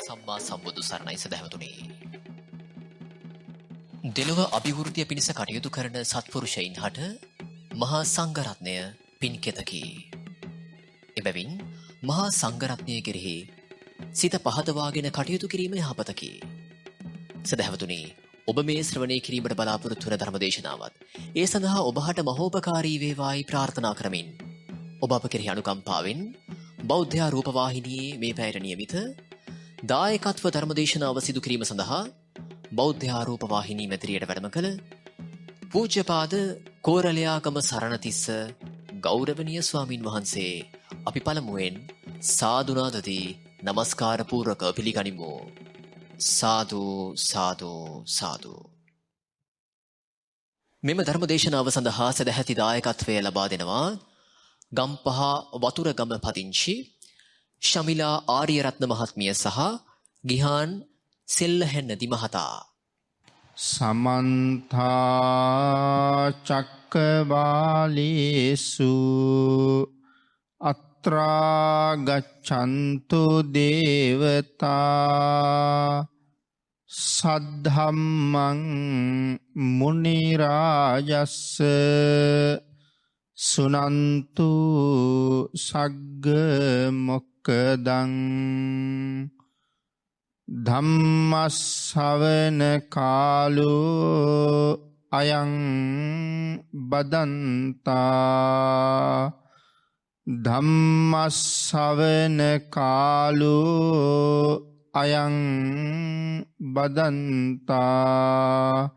සම්මා සම්බුදු සරණයි සදහැවතුනි. දෙලොව අභිවෘද්ධිය පිණිස කටයුතු කරන සත්පුරුෂයින් හට මහා සංඝරත්නය පින්කෙතකි. එබැවින් මහා සංඝරත්නය කෙරෙහි සිත පහදවාගෙන කටයුතු කිරීම යහපතකි. සදහැවතුනි, ඔබ මේ ශ්‍රවණය කිරීමට බලාපොරොත්තු වන ධර්මදේශනාවත් ඒ සඳහා ඔබහට මහෝපකාරී වේවායි ප්‍රාර්ථනා කරමින් ඔබ අප කෙරෙහි අනුකම්පාවෙන් බෞද්ධ රූපවාහිනියේ මේ පැයට නියමිත දායකත්ව ධර්මදේශනාව සිදු කිරීම සඳහා බෞද්ධ රූපවාහිනී මැදිරියට වැඩම කළ පූජ්‍යපාද කෝරළයාගම සරණතිස්ස ගෞරවනීය ස්වාමින් වහන්සේ අපි පළමුවෙන් සාදුනාදදී නමස්කාර පූර්වක පිළිගනිමු. සාදු සාදු සාදු. මෙම ධර්මදේශනාව සඳහා සදැහැති දායකත්වය ලබා දෙනවා ගම්පහ වතුරගම පදිංචි ශමිලා ආරියරත්න මහත්මිය සහ ගිහාන් සෙල්ලහැන්නදි මහතා. සමන්ත චක්කවාලේසු අත්‍රා ගච්ඡන්තු දේවතා සද්ධම්මං මුනි රාජස්ස සුනන්තු සග්ග මොක්කදං ධම්මස්සවන කාලෝ අයං බදන්තා ධම්මස්සවන කාලෝ අයං බදන්තා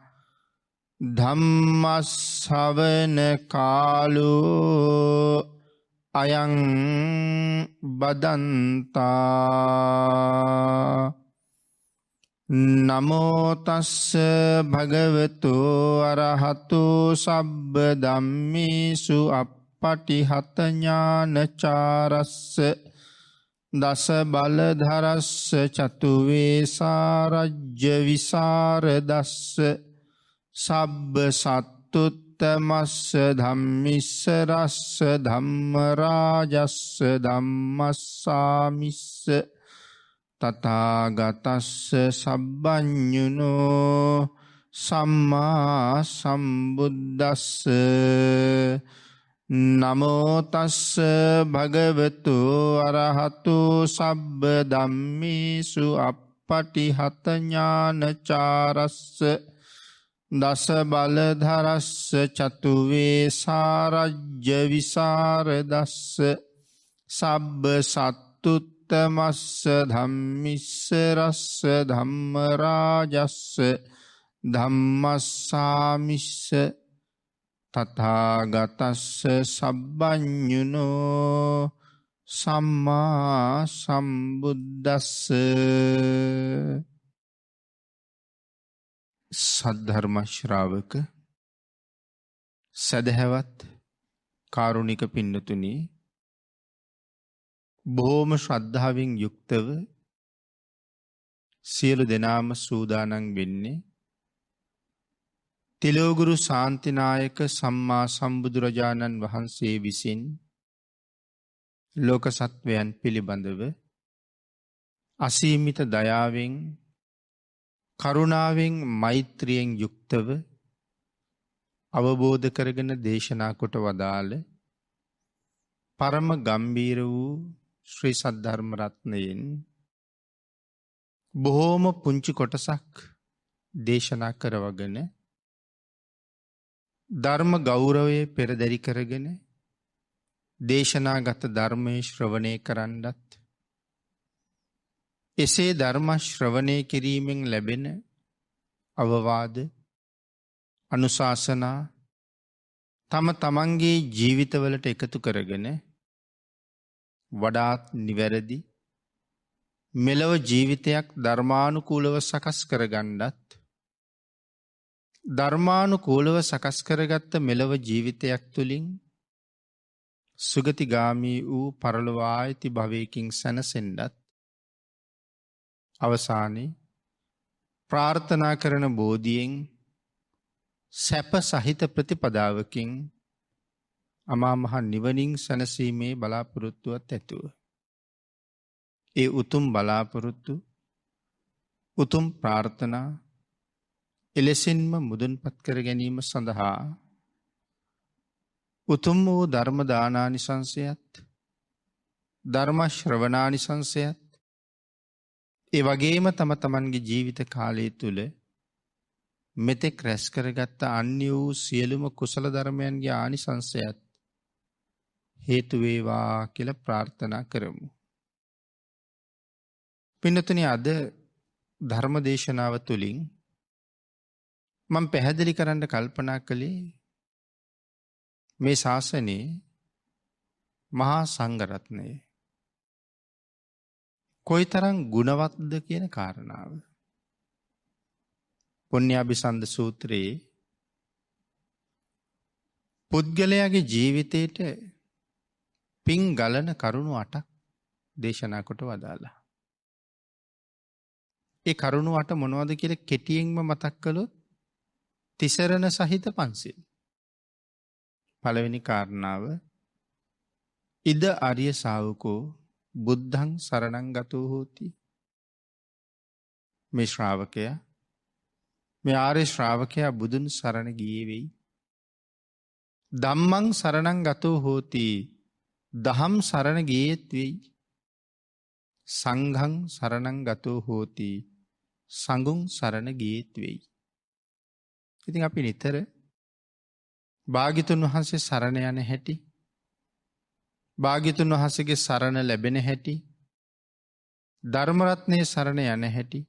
ධම්මස්සවන කාලෝ අයං බදන්තා. නමෝ තස්ස භගවතු අරහතු සබ්බ ධම්මේසු අප්පටිහත ඥානචාරස්ස දස බලධරස්ස චතු වේසාරජ්‍ය විසරදස්ස සබ්බ සත්තුත්තමස්ස ධම්මිස්ස රස්ස ධම්ම රාජස්ස ධම්මස්සාමිස්ස තථාගතස්ස සබ්බඤුනෝ සම්මා සම්බුද්දස්ස. නමෝ තස්ස භගවතු අරහතු සබ්බ ධම්මේසු අප්පටිහත ඥානචාරස්ස දස බලධරස්ස චතු වේසාරජ්‍ය විසරදස්ස සබ්බ සත්තුත්තමස්ස ධම්මිස්ස රස්ස ධම්ම රාජස්ස ධම්මස්සාමිස්ස තථාගතස්ස සබ්බඤුනෝ සම්මා සම්බුද්දස්ස. සද්ධර්ම ශ්‍රාවක සදහැවත් කාරුණික පින්නතුනි, බොහෝම ශ්‍රද්ධාවෙන් යුක්තව සියලු දෙනාම සූදානම් වෙන්නේ තිලෝගුරු ශාන්තිනායක සම්මා සම්බුදුරජාණන් වහන්සේ විසින් ලෝක සත්වයන් පිළිබඳව අසීමිත දයාවෙන් කරුණාවෙන් මෛත්‍රියෙන් යුක්තව අවබෝධ කරගෙන දේශනා කොට වදාළ පරම ගම්බීර වූ ශ්‍රී සද්ධර්ම රත්නයෙන් බොහෝම පුංචි කොටසක් දේශනා කරවගෙන ධර්ම ගෞරවය පෙරදරි කරගෙන දේශනාගත ධර්මයේ ශ්‍රවණය කරන්නත්, එසේ ධර්ම ශ්‍රවණය කිරීමෙන් ලැබෙන අවවාද අනුශාසනා තම තමන්ගේ ජීවිතවලට එකතු කරගෙන වඩාත් නිවැරදි මෙලව ජීවිතයක් ධර්මානුකූලව සකස් කරගන්නත්, ධර්මානුකූලව සකස් කරගත්ත මෙලව ජීවිතයක් තුළින් සුගතිගාමී වූ පරලොව ආයති භවයකින් සැනසෙන්නත්, අවසානයේ ප්‍රාර්ථනා කරන බෝධියෙන් සැප සහිත ප්‍රතිපදාවකින් අමා මහ නිවනින් සැනසීමේ බලාපොරොත්තුවත් ඇතුව ඒ උතුම් බලාපොරොත්තු උතුම් ප්‍රාර්ථනා එලෙසින්ම මුදුන්පත් කර ගැනීම සඳහා උතුම් වූ ධර්ම දානානිසංසයත් ධර්ම ශ්‍රවණානිසංසයත් ඒ වගේම තම තමන්ගේ ජීවිත කාලය තුළ මෙතෙක් රැස් කරගත්ත අන්‍ය වූ සියලුම කුසල ධර්මයන්ගේ ආනිසංසයත් හේතු වේවා කියලා ප්‍රාර්ථනා කරමු. පින්නතුනි, අද ධර්ම දේශනාව තුළින් මම පැහැදිලි කරන්න කල්පනා කළේ මේ ශාසනයේ මහා සංඝරත්නය කොයිතරම් ගුණවත්ද කියන කාරණාව. පුණ්‍යාභිසන්ද සූත්‍රයේ පුද්ගලයාගේ ජීවිතයට පින් ගලන කරුණු 8ක් දේශනා කොට වදාලා. ඒ කරුණු 8 මොනවද කියලා කෙටියෙන්ම මතක් කළොත් තිසරණ සහිත පන්සිල්. පළවෙනි කාරණාව, ඉද ආර්ය ශාවකෝ බුද්ධං සරණං ගතෝ හෝති. මේ ශ්‍රාවකයා, මේ ආර්ය ශ්‍රාවකයා බුදුන් සරණ ගියේ වෙයි. ධම්මං සරණං ගතෝ හෝති, දහම් සරණ ගියේත් වෙයි. සංඝං සරණං ගතෝ හෝති, සංඝුන් සරණ ගියේත් වෙයි. ඉතින් අපි නිතර භාග්‍යතුන් වහන්සේ සරණ යන හැටි, භාග්‍යතුන් වහන්සේගේ සරණ ලැබෙන හැටි, ධර්ම රත්නයේ සරණ යන හැටි,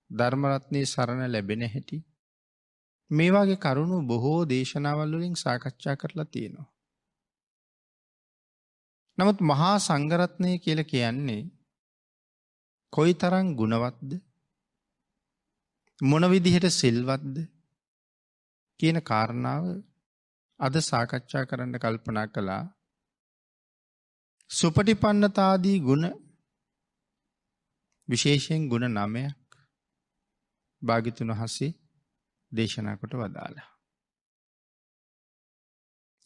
ධර්ම රත්නයේ සරණ ලැබෙන හැටි, මේ වගේ කරුණු බොහෝ දේශනාවල් වලින් සාකච්ඡා කරලා තියෙනවා. නමුත් මහා සංඝරත්නය කියලා කියන්නේ කොයිතරම් ගුණවත්ද, මොන විදිහට සිල්වත්ද කියන කාරණාව අද සාකච්ඡා කරන්න කල්පනා කළා. සුපටිපන්නතාදී ගුණ, විශේෂයෙන් ගුණ 9ක් භාග්‍යතුන් වහන්සේ දේශනා කොට වදාලා.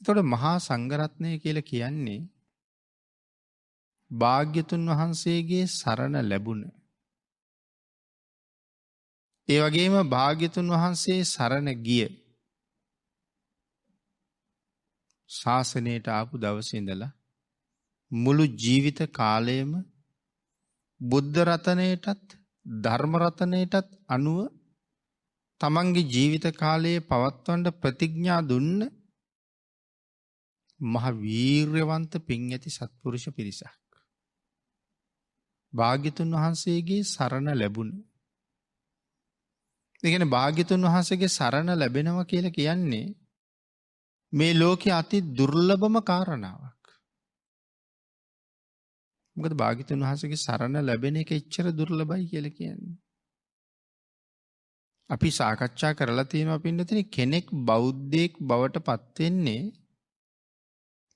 එතකොට මහා සංඝරත්නය කියලා කියන්නේ භාග්‍යතුන් වහන්සේගේ සරණ ලැබුණ, ඒ වගේම භාග්‍යතුන් වහන්සේ සරණ ගිය, ශාසනයට ආපු දවසේ ඉඳලා මුළු ජීවිත කාලයම බුද්ධ රතනයටත් ධර්ම රතනයටත් අනුව තමන්ගේ ජීවිත කාලයේ පවත්වන්න ප්‍රතිඥා දුන්න මහ වීර්යවන්ත පින් ඇති සත්පුරුෂ පිරිසක්. භාග්‍යතුන් වහන්සේගේ සරණ ලැබුණ. ඒ කියන්නේ භාග්‍යතුන් වහන්සේගේ සරණ ලැබෙනවා කියලා කියන්නේ මේ ලෝකයේ අති දුර්ලභම කාරණාවක්. මොකද භාග්‍යතුන් වහන්සේගේ සරණ ලැබෙන එක එච්චර දුර්ලභයි කියලා කියන්නේ. අපි සාකච්ඡා කරලා තියෙනවා පින්නතේ, කෙනෙක් බෞද්ධයෙක් බවට පත් වෙන්නේ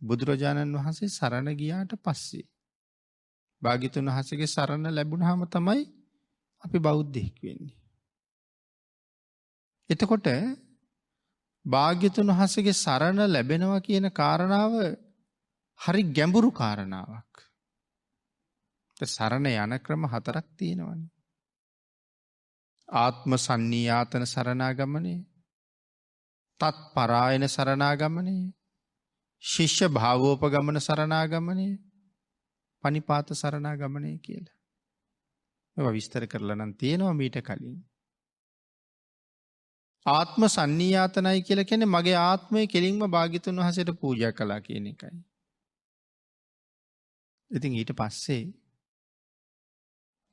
බුදුරජාණන් වහන්සේ සරණ ගියාට පස්සේ. භාග්‍යතුන් වහන්සේගේ සරණ ලැබුණාම තමයි අපි බෞද්ධයෙක් වෙන්නේ. එතකොට භාග්‍යතුන් වහන්සේගේ සරණ ලැබෙනවා කියන කාරණාව හරි ගැඹුරු කාරණාවක්. සරණ යන ක්‍රම 4ක් තියෙනවානේ. ආත්ම සන්නියාතන සරණාගමනේ, තත් පරායන සරණාගමනේ, ශිෂ්‍ය භාවෝපගමන සරණාගමනේ, පනිපාත සරණාගමනේ කියලා. මේවා විස්තර කරලා නම් තියෙනවා මීට කලින්. ආත්ම සන්නියාතනයි කියලා කියන්නේ මගේ ආත්මය කෙලින්ම භාග්‍යතුන් වහන්සේට පූජා කළා කියන එකයි. ඉතින් ඊට පස්සේ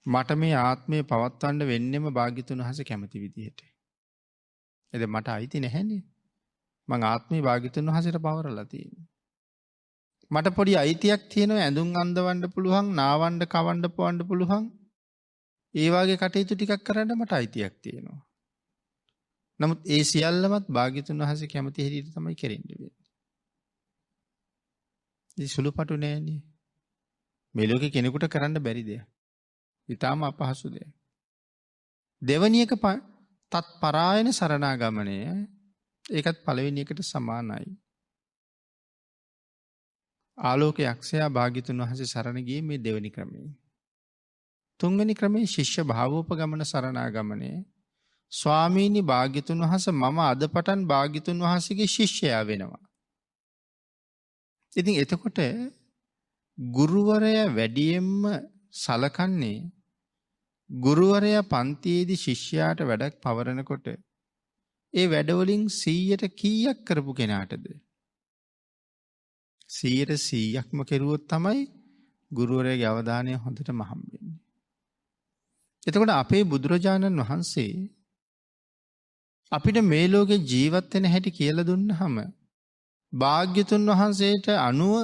මට මේ ආත්මය පවත්වන්න වෙන්නෙම භාග්‍යතුන් වහන්සේ කැමති විදිහට. එද මට අයිති නැහැනේ. මං ආත්මේ භාග්‍යතුන් වහන්සේට පවරලා තියෙනවා. මට පොඩි අයිතියක් තියෙනවා, ඇඳුම් අඳවන්න පුළුවන්, නාවන්න කවන්න පොවන්න පුළුවන්. ඒ වගේ කටයුතු ටිකක් කරන්න මට අයිතියක් තියෙනවා. නමුත් ඒ සියල්ලමත් භාග්‍යතුන් වහන්සේ කැමති හැටියට තමයි කෙරෙන්න වෙන්නේ. ඉතින් සුළුපටු නෑනේ. මේ ලෝකේ කෙනෙකුට කරන්න බැරි දෙයක්. ඊටාම අපහසු දෙයක්. දෙවැනි එක තත් පරායන සරණාගමනය, ඒකත් පළවෙනි එකට සමානයි. ආලෝක යක්ෂයා භාග්‍යතුන් වහන්සේ සරණ ගියේ මේ දෙවෙනි ක්‍රමයෙන්. තුන්වෙනි ක්‍රමේ ශිෂ්‍ය භාවෝපගමන සරණාගමනය. ස්වාමීනි භාග්‍යතුන් වහන්සේ මම අද පටන් භාග්‍යතුන් වහන්සේගේ ශිෂ්‍යයා වෙනවා. ඉතින් එතකොට ගුරුවරයා වැඩියෙන්ම සලකන්නේ ගුරුවරයා පන්තියේදී ශිෂ්‍යයාට වැඩක් පවරනකොට ඒ වැඩවලින් 100ට කීයක් කරපු කෙනාටද? 100%ක්ම කෙරුවොත් තමයි ගුරුවරයාගේ අවධානය හොඳටම හම්බෙන්නේ. එතකොට අපේ බුදුරජාණන් වහන්සේ අපිට මේ ලෝකේ ජීවත් වෙන හැටි කියලා දුන්නාම භාග්‍යතුන් වහන්සේට අනුව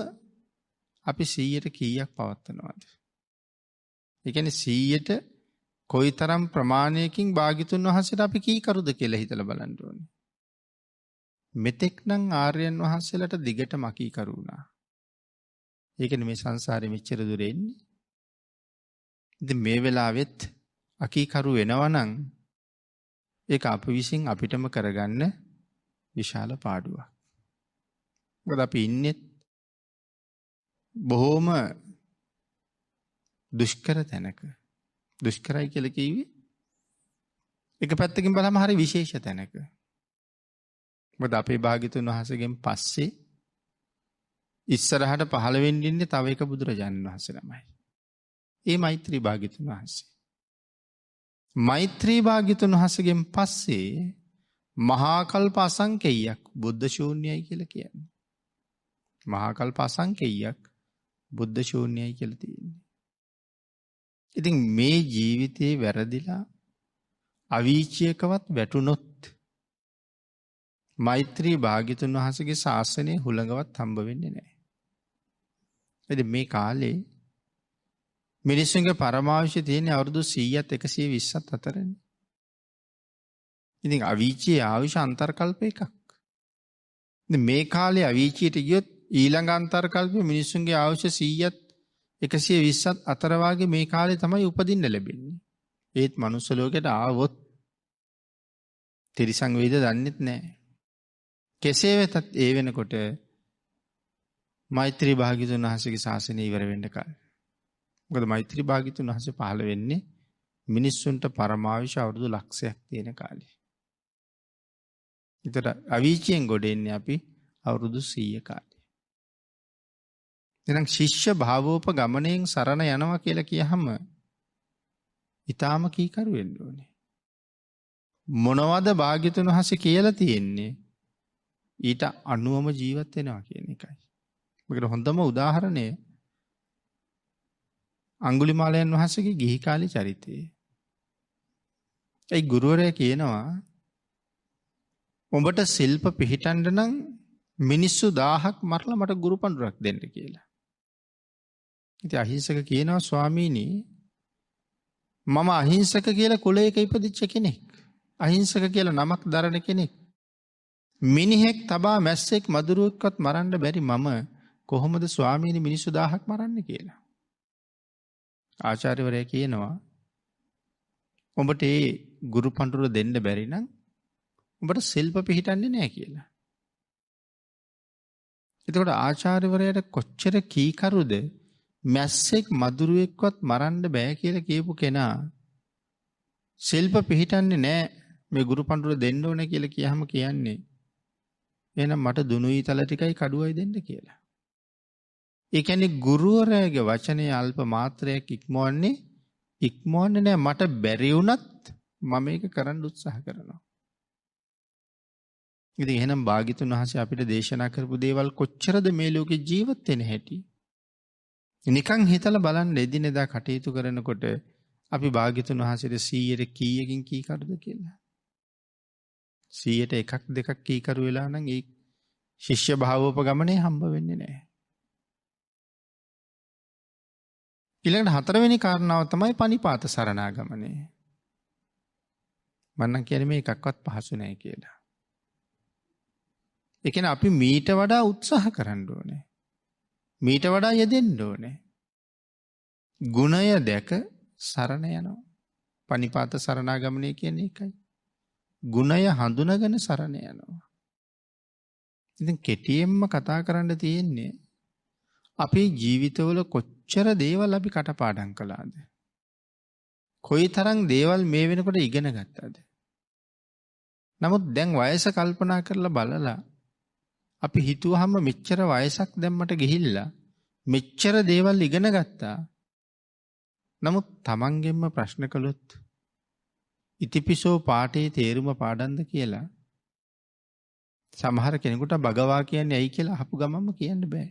අපි 100ට කීයක් පවත්වනවද? ඒ කියන්නේ 100ට කොයිතරම් ප්‍රමාණයකින් භාග්‍යතුන් වහන්සේට අපි කී කරුද කියලා හිතලා බලන්න ඕනේ. මෙතෙක් නම් ආර්යයන් වහන්සේලාට දිගටම අකී කරු වුණා. ඒකනේ මේ සංසාරේ මෙච්චර දුර එන්නේ. ඉතින් මේ වෙලාවෙත් අකී කරු වෙනවා නම් ඒක අප විසින් අපිටම කරගන්න විශාල පාඩුවක්. මොකද අපි ඉන්නේ බොහොම දුෂ්කර තැනක. දුෂ්කරයි කියලා කිව්වේ එක පැත්තකින් බලම හරි විශේෂ තැනක. මොකද අපේ භාග්‍යතුන් වහන්සේගෙන් පස්සේ ඉස්සරහට පහළ වෙන්න ඉන්නේ තව එක බුදුරජාණන් වහන්සේ ළමයි. ඒ මෛත්‍රී භාග්‍යතුන් වහන්සේ. මෛත්‍රී භාග්‍යතුන් වහන්සේගෙන් පස්සේ මහා කල්ප අසංකේයයක් බුද්ධ ශූන්‍යයි කියලා කියන්නේ. මහා කල්ප අසංකේයයක් බුද්ධ ශූන්‍යයි කියලා තියෙන්නේ. ඉතින් මේ ජීවිතේ වැරදිලා අවීචයකවත් වැටුනොත් මෛත්‍රී භාග්‍යතුන් වහන්සේගේ ශාසනය හුළඟවත් හම්බ වෙන්නේ නැහැ. ඉතින් මේ කාලේ මිනිස්සුන්ගේ පරමාවශ්‍ය තියෙන අවුරුදු 100ත් 120ත් අතරනේ. ඉතින් අවීචයේ ආයුෂ අන්තර්කල්ප එකක්. ඉතින් මේ කාලේ අවීචයට ගියොත් ඊළඟ අන්තර්කල්පේ මිනිස්සුන්ගේ ආයුෂ 100ත් 120ත් අතර වාගේ මේ කාලේ තමයි උපදින්න ලැබෙන්නේ. ඒත් මනුස්ස ලෝකයට ආවොත් තිරිසන් වේද දන්නෙත් නැහැ. කෙසේ වෙතත් ඒ වෙනකොට මෛත්‍රී භාග්‍යතුන් වහන්සේගේ ශාසනය ඉවර වෙන්න කලින්. මොකද මෛත්‍රී භාග්‍යතුන් වහන්සේ පහළ වෙන්නේ මිනිස්සුන්ට පරමාවිෂ අවුරුදු ලක්ෂයක් තියෙන කාලේ. ඒතර අවීචයෙන් ගොඩ එන්නේ අපි අවුරුදු 100 කාලේ. එහෙනම් ශිෂ්‍ය භාවෝපගමණයෙන් සරණ යනවා කියලා කියහම ඊටාම කීකරු වෙන්න ඕනේ. මොනවද භාග්‍යතුන් වහන්සේ කියලා තියෙන්නේ? ඊට අනුවම ජීවත් වෙනවා කියන එකයි. මොකද හොඳම උදාහරණය අඟුලිමාලයන් වහන්සේගේ ගිහි කාලේ චරිතය. ඒ ගුරුවරයා කියනවා උඹට ශිල්ප පිහිටන්න නම් මිනිස්සු 1000ක් මරලා මට ගුරු පඬුරක් දෙන්න කියලා. ඉතින් අහිංසක කියනවා ස්වාමීනි මම අහිංසක කියලා කුලයක ඉපදිච්ච කෙනෙක්. අහිංසක කියලා නමක් දරන කෙනෙක්. මිනිහෙක් තබා මැස්සෙක් මදුරුවෙක්වත් මරන්න බැරි මම කොහොමද ස්වාමීනි මිනිස්සු 1000ක් මරන්නේ කියලා. ආචාර්යවරයා කියනවා උඹට ඒ ගුරු පඬුර දෙන්න බැරි නම් උඹට ශිල්ප පිහිටන්නේ නැහැ කියලා. එතකොට ආචාර්යවරයාට කොච්චර කීකරුද මැස්සෙක් මදුරුවෙක්වත් මරන්න බෑ කියලා කියපු කෙනා ශිල්ප පිහිටන්නේ නැහැ මේ ගුරු පඬුර දෙන්න ඕනේ කියලා කියහම කියන්නේ එහෙනම් මට දුනුයි තල ටිකයි කඩුවයි දෙන්න කියලා. ඒ කියන්නේ ගුරුවරයාගේ වචනේ අල්ප මාත්‍රයක් ඉක්මවන්නේ නැහැ. මට බැරි වුණත් මම මේක කරන්න උත්සාහ කරනවා. ඉතින් එහෙනම් භාග්‍යතුන් වහන්සේ අපිට දේශනා කරපු දේවල් කොච්චරද මේ ලෝකේ ජීවත් වෙන හැටි. නිකන් හිතලා බලන්න එදිනෙදා කටයුතු කරනකොට අපි භාග්‍යතුන් වහන්සේට 100ට කීයකින් කී කරුද කියලා. 100ට එකක් දෙකක් කී කරු වෙලා නම් ඒ ශිෂ්‍ය භාවෝපගමනේ හම්බ වෙන්නේ නැහැ. ඊළඟට හතරවෙනි කාරණාව තමයි පනිපාත සරණාගමනය. මම නම් කියන්නේ මේ එකක්වත් පහසු නැහැ කියලා. ඒ කියන්නේ අපි මීට වඩා උත්සාහ කරන්න ඕනේ. මීට වඩා යෙදෙන්න ඕනේ. ගුණය දැක සරණ යනවා. පනිපාත සරණාගමනය කියන්නේ ඒකයි. ගුණය හඳුනගෙන සරණ යනවා. ඉතින් කෙටියෙන්ම කතා කරන්න තියෙන්නේ අපේ ජීවිතවල කොච්චර දේවල් අපි කටපාඩම් කළාද? කොයි තරම් දේවල් මේ වෙනකොට ඉගෙන ගත්තද. නමුත් දැන් වයස කල්පනා කරලා බලලා අපි හිතුවහම මෙච්චර වයසක් දැම්මට ගිහිල්ලා මෙච්චර දේවල් ඉගෙන ගත්තා. නමුත් තමන්ගෙන්ම ප්‍රශ්න කළොත් ඉතිපිසෝ පාඨයේ තේරුම පාඩම්ද කියලා සමහර කෙනෙකුට භගවා කියන්නේ ඇයි කියලා අහපු ගමන්ම කියන්න බෑ.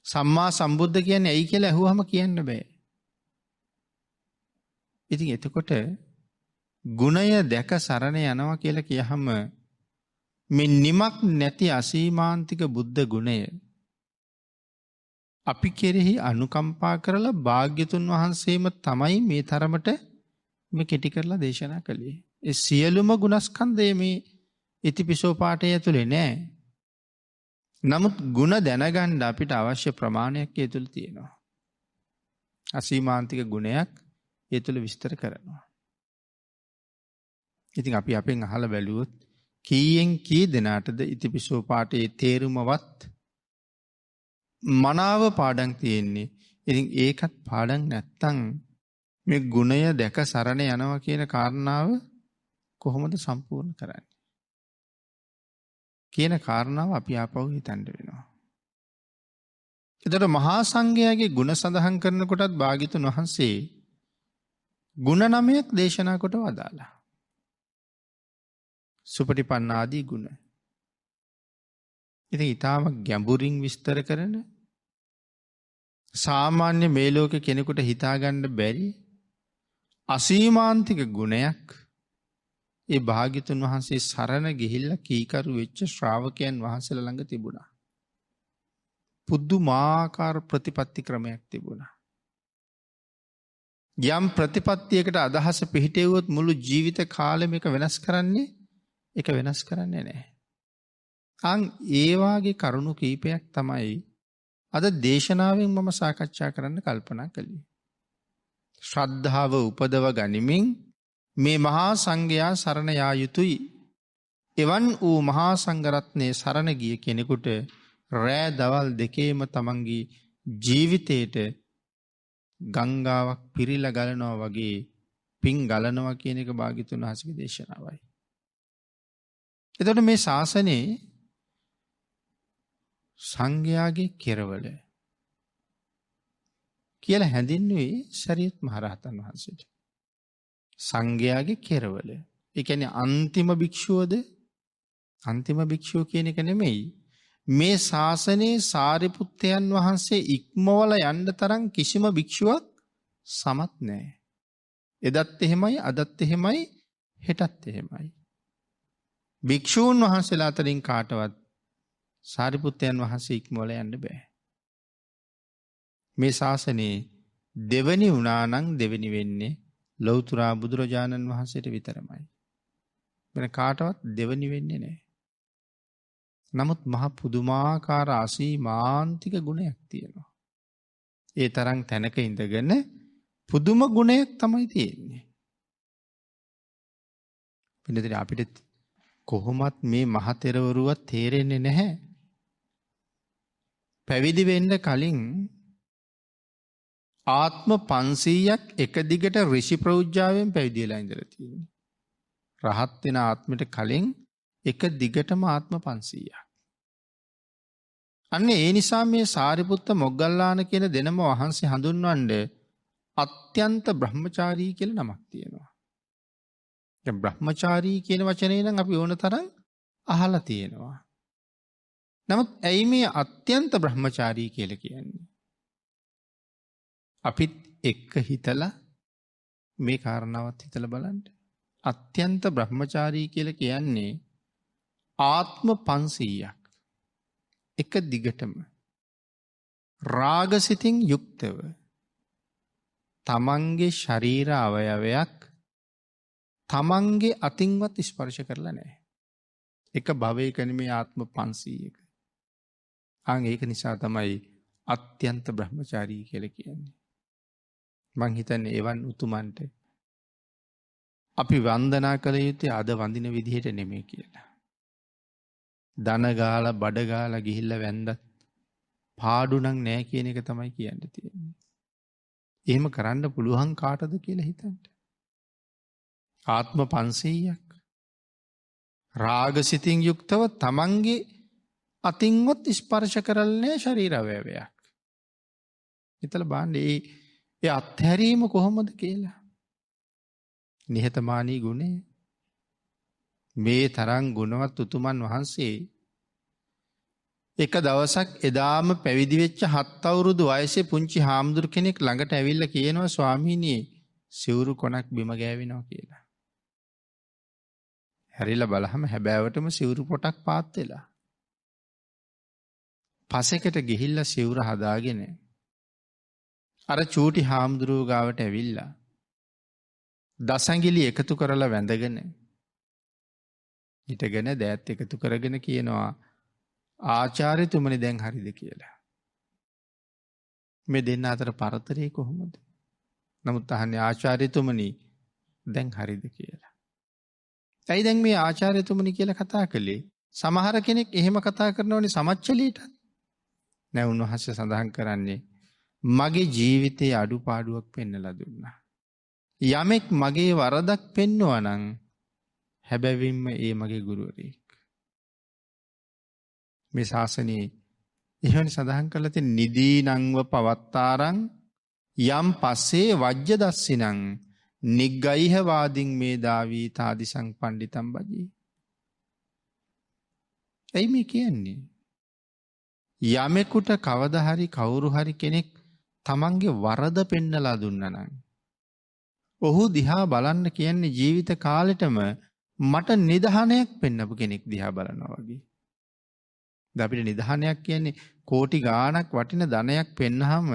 සම්මා සම්බුද්ධ කියන්නේ ඇයි කියලා අහුවම කියන්න බෑ. ඉතින් එතකොට ගුණය දැක සරණ යනවා කියලා කියහම මේ නිමක් නැති අසීමාන්තික බුද්ධ ගුණය අපි කෙරෙහි අනුකම්පා කරලා භාග්‍යතුන් වහන්සේම තමයි මේ තරමට මේ කෙටි කරලා දේශනා කළේ. ඒ සියලුම ගුණස්කන්ධය මේ ඉතිපිසෝ පාඨය ඇතුලේ නෑ. නමුත් ගුණ දැනගන්න අපිට අවශ්‍ය ප්‍රමාණයක් ඒ තුල තියෙනවා. අසීමාන්තික ගුණයක් ඒ තුල විස්තර කරනවා. ඉතින් අපි අපෙන් අහලා බැලුවොත් කීයෙන් කී දෙනාටද ඉතිපිසෝ පාඨයේ තේරුමවත් මනාව පාඩම් තියෙන්නේ. ඉතින් ඒකත් පාඩම් නැත්තම් මේ ගුණය දැක සරණ යනවා කියන කාරණාව කොහොමද සම්පූර්ණ කරන්නේ කියන කාරණාව අපි ආපහු හිතන්න වෙනවා. එතකොට මහා සංඝයාගේ ගුණ සඳහන් කරනකොටත් භාග්‍යතුන් වහන්සේ ගුණ 9ක් දේශනා කොට වදාලා. සුපටිපන්න ආදී ගුණ. ඉතින් ඊටාම ගැඹුරින් විස්තර කරන සාමාන්‍ය මේ ලෝකේ කෙනෙකුට හිතාගන්න බැරි අසීමාන්තික ගුණයක් ඒ භාග්‍යතුන් වහන්සේ සරණ ගිහිල්ලා කීකරු වෙච්ච ශ්‍රාවකයන් වහන්සේලා ළඟ තිබුණා. පුදුමාකාර ප්‍රතිපත්ති ක්‍රමයක් තිබුණා. යම් ප්‍රතිපත්තියකට අදහස පිහිටෙව්වොත් මුළු ජීවිත කාලෙම එක වෙනස් කරන්නේ නැහැ. ඒ වාගේ කරුණු කීපයක් තමයි අද දේශනාවෙන් මම සාකච්ඡා කරන්න කල්පනා කළේ. ශ්‍රද්ධාව උපදව ගනිමින් මේ මහා සංඝයා සරණ යා යුතුයි. එවන් වූ මහා සංඝරත්නයේ සරණ ගිය කෙනෙකුට රෑ දවල් දෙකේම තමන්ගේ ජීවිතේට ගංගාවක් පිරීලා ගලනවා වගේ පිං ගලනවා කියන එක භාග්‍යතුන් වහන්සේගේ දේශනාවයි. එතකොට මේ ශාසනයේ සංඝයාගේ කෙරවල කියලා හැඳින්වුවේ සරියුත් මහරහතන් වහන්සේට. සංඝයාගේ කෙරවල. ඒ කියන්නේ අන්තිම භික්ෂුවද? අන්තිම භික්ෂුව කියන එක නෙමෙයි. මේ ශාසනයේ සාරිපුත්තයන් වහන්සේ ඉක්මවල යන්න තරම් කිසිම භික්ෂුවක් සමත් නැහැ. එදත් එහෙමයි, අදත් එහෙමයි, හෙටත් එහෙමයි. භික්ෂූන් වහන්සේලා අතරින් කාටවත් සාරිපුත්තයන් වහන්සේ ඉක්මවල යන්න බෑ. මේ ශාසනයේ දෙවනි වුණා නම් දෙවෙනි වෙන්නේ ලෞතර බුදුරජාණන් වහන්සේට විතරමයි. වෙන කාටවත් දෙවෙනි වෙන්නේ නැහැ. නමුත් මහ පුදුමාකාර අසීමාන්තික ගුණයක් තියෙනවා. ඒ තරම් තැනක ඉඳගෙන පුදුම ගුණයක් තමයි තියෙන්නේ. පිළිදෙන අපිට කොහොමත් මේ මහතෙරවරුව තේරෙන්නේ නැහැ. පැවිදි වෙන්න කලින් ආත්ම 500ක් එක දිගට ඍෂි ප්‍රෞජ්‍යාවෙන් පැවිදි වෙලා ඉඳලා තියෙනවා. රහත් වෙන ආත්මෙට කලින් එක දිගටම ආත්ම 500ක්. අන්න ඒ නිසා මේ සාරිපුත්ත මොග්ගල්ලාන කියන දෙනම වහන්සේ හඳුන්වන්නේ අත්‍යන්ත බ්‍රහ්මචාරී කියලා නමක් තියෙනවා. දැන් බ්‍රහ්මචාරී කියන වචනේ නම් අපි ඕන තරම් අහලා තියෙනවා. නමුත් ඇයි මේ අත්‍යන්ත බ්‍රහ්මචාරී කියලා කියන්නේ? අපිත් එක්ක හිතලා මේ කාරණාවත් හිතලා බලන්න. අත්‍යන්ත බ්‍රහ්මචාරී කියලා කියන්නේ ආත්ම 500ක් එක දිගටම රාගසිතින් යුක්තව තමන්ගේ ශරීර අවයවයක් තමන්ගේ අතින්වත් ස්පර්ශ කරලා නැහැ. එක භවයක නෙමේ ආත්ම 500ක. ඒක නිසා තමයි අත්‍යන්ත බ්‍රහ්මචාරී කියලා කියන්නේ. මං හිතන්නේ එවන් උතුමන්ට අපි වන්දනා කළ යුත්තේ අද වඳින විදිහට නෙමෙයි කියලා. දන ගාලා බඩ ගාලා ගිහිල්ලා වැන්දත් පාඩු නම් නැහැ කියන එක තමයි කියන්න තියෙන්නේ. එහෙම කරන්න පුළුවන් කාටද කියලා හිතන්න. ආත්ම 500ක් රාගසිතින් යුක්තව තමන්ගේ අතින්වත් ස්පර්ශ කරන්නේ ශරීර අවයවයක්. හිතලා බලන්න ඒ අත්හැරීම කොහොමද කියලා. නිහතමානී ගුණය. මේ තරම් ගුණවත් උතුමන් වහන්සේ එක දවසක් එදාම පැවිදි වෙච්ච 7 අවුරුදු වයසේ පුංචි හාමුදුරු කෙනෙක් ළඟට ඇවිල්ලා කියනවා ස්වාමීනි සිවුරු කොනක් බිම ගෑවෙනවා කියලා. හැරිලා බලහම හැබෑවටම සිවුරු පොටක් පාත් වෙලා. පසෙකට ගිහිල්ලා සිවුර හදාගෙන අර චූටි හාමුදුරුවෝ ගාවට ඇවිල්ලා දසංගිලි එකතු කරලා වැඳගෙන හිටගෙන දෑත් එකතු කරගෙන කියනවා ආචාර්යතුමනි දැන් හරිද කියලා. මේ දෙන්න අතර පරතරය කොහොමද? නමුත් අහන්නේ ආචාර්යතුමනි දැන් හරිද කියලා. ඇයි දැන් මේ ආචාර්යතුමනි කියලා කතා කළේ? සමහර කෙනෙක් එහෙම කතා කරනවනේ සමච්චලීට. නෑ උන්වහන්සේ සඳහන් කරන්නේ මගේ ජීවිතයේ අඩුපාඩුවක් පෙන්නලා දුන්නා. යමෙක් මගේ වරදක් පෙන්නවා නම් හැබැවින්ම ඒ මගේ ගුරුවරයෙක්. මේ ශාසනයේ එහෙවනි සඳහන් කරලා තියෙන නිදීනංව පවත්තාරං යම් පස්සේ වජ්‍ය දස්සිනං නිග්ගයිහ වාදින් මේ දාවී තාදිසං පණ්ඩිතම් බජී. ඇයි මේ කියන්නේ? යමෙකුට කවදා හරි කවුරු හරි කෙනෙක් තමන්ගේ වරද පෙන්නලා දුන්නා නම් ඔහු දිහා බලන්න කියන්නේ ජීවිත කාලෙටම මට නිදහනයක් පෙන්නපු කෙනෙක් දිහා බලනවා වගේ. දැන් අපිට නිදහනයක් කියන්නේ කෝටි ගාණක් වටින ධනයක් පෙන්වහම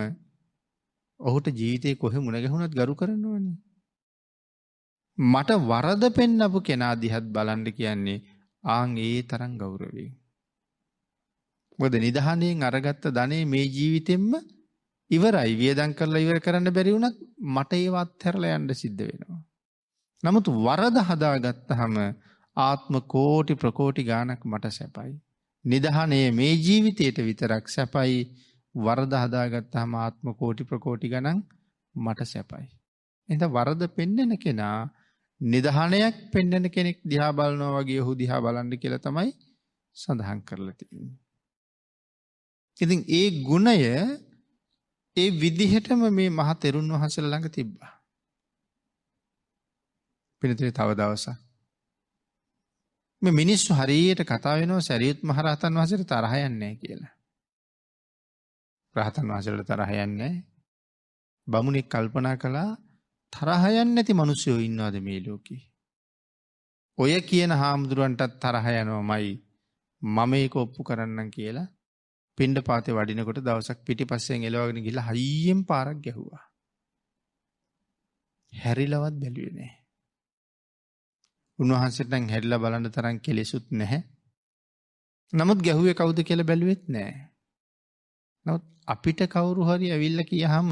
ඔහුට ජීවිතේ කොහෙ මුණ ගැහුණත් ගරු කරනවනේ. මට වරද පෙන්නපු කෙනා දිහත් බලන්න කියන්නේ ආන් ඒ තරම් ගෞරවයෙන්. මොකද නිදහණයෙන් අරගත්ත ධනෙ මේ ජීවිතෙම්ම ඉවරයි. වියදම් කරලා ඉවර කරන්න බැරි වුණත් මට ඒව අත්හැරලා යන්න සිද්ධ වෙනවා. නමුත් වරද හදාගත්තාම ආත්ම කෝටි ප්‍රකෝටි ගාණක් මට සැපයි. නිදහණය මේ ජීවිතයට විතරක් සැපයි. වරද හදාගත්තාම ආත්ම කෝටි ප්‍රකෝටි ගණන් මට සැපයි. එහෙනම් වරද පෙන්නන කෙනා නිදහණයක් පෙන්නන කෙනෙක් දිහා බලනවා වගේ ඔහු දිහා බලන්න කියලා තමයි සඳහන් කරලා තියෙන්නේ. ඉතින් ඒ ගුණය ඒ විදිහටම මේ මහ තෙරුන් වහන්සේලා ළඟ තිබ්බා. පිළිතුරේ තව දවසක් මේ මිනිස්සු හරියට කතා වෙනවා සරියුත් මහ රහතන් වහන්සේට තරහ යන්නේ නැහැ කියලා. රහතන් වහන්සේට තරහ යන්නේ නැහැ. බමුණෙක් කල්පනා කළා තරහ යන්නේ නැති මිනිස්සු ඉන්නවද මේ ලෝකේ? ඔය කියන හාමුදුරන්ටත් තරහ යනවාමයි මම ඒක ඔප්පු කරන්නම් කියලා පිණ්ඩපාතේ වඩිනකොට දවසක් පිටිපස්සෙන් එලවගෙන ගිහලා හයියෙන් පාරක් ගැහුවා. හැරිලවත් බැලුවේ නැහැ. උන්වහන්සේට නම් හැරිලා බලන්න තරම් කෙලෙසුත් නැහැ. නමුත් ගැහුවේ කවුද කියලා බැලුවෙත් නැහැ. නමුත් අපිට කවුරු හරි ඇවිල්ලා කියහම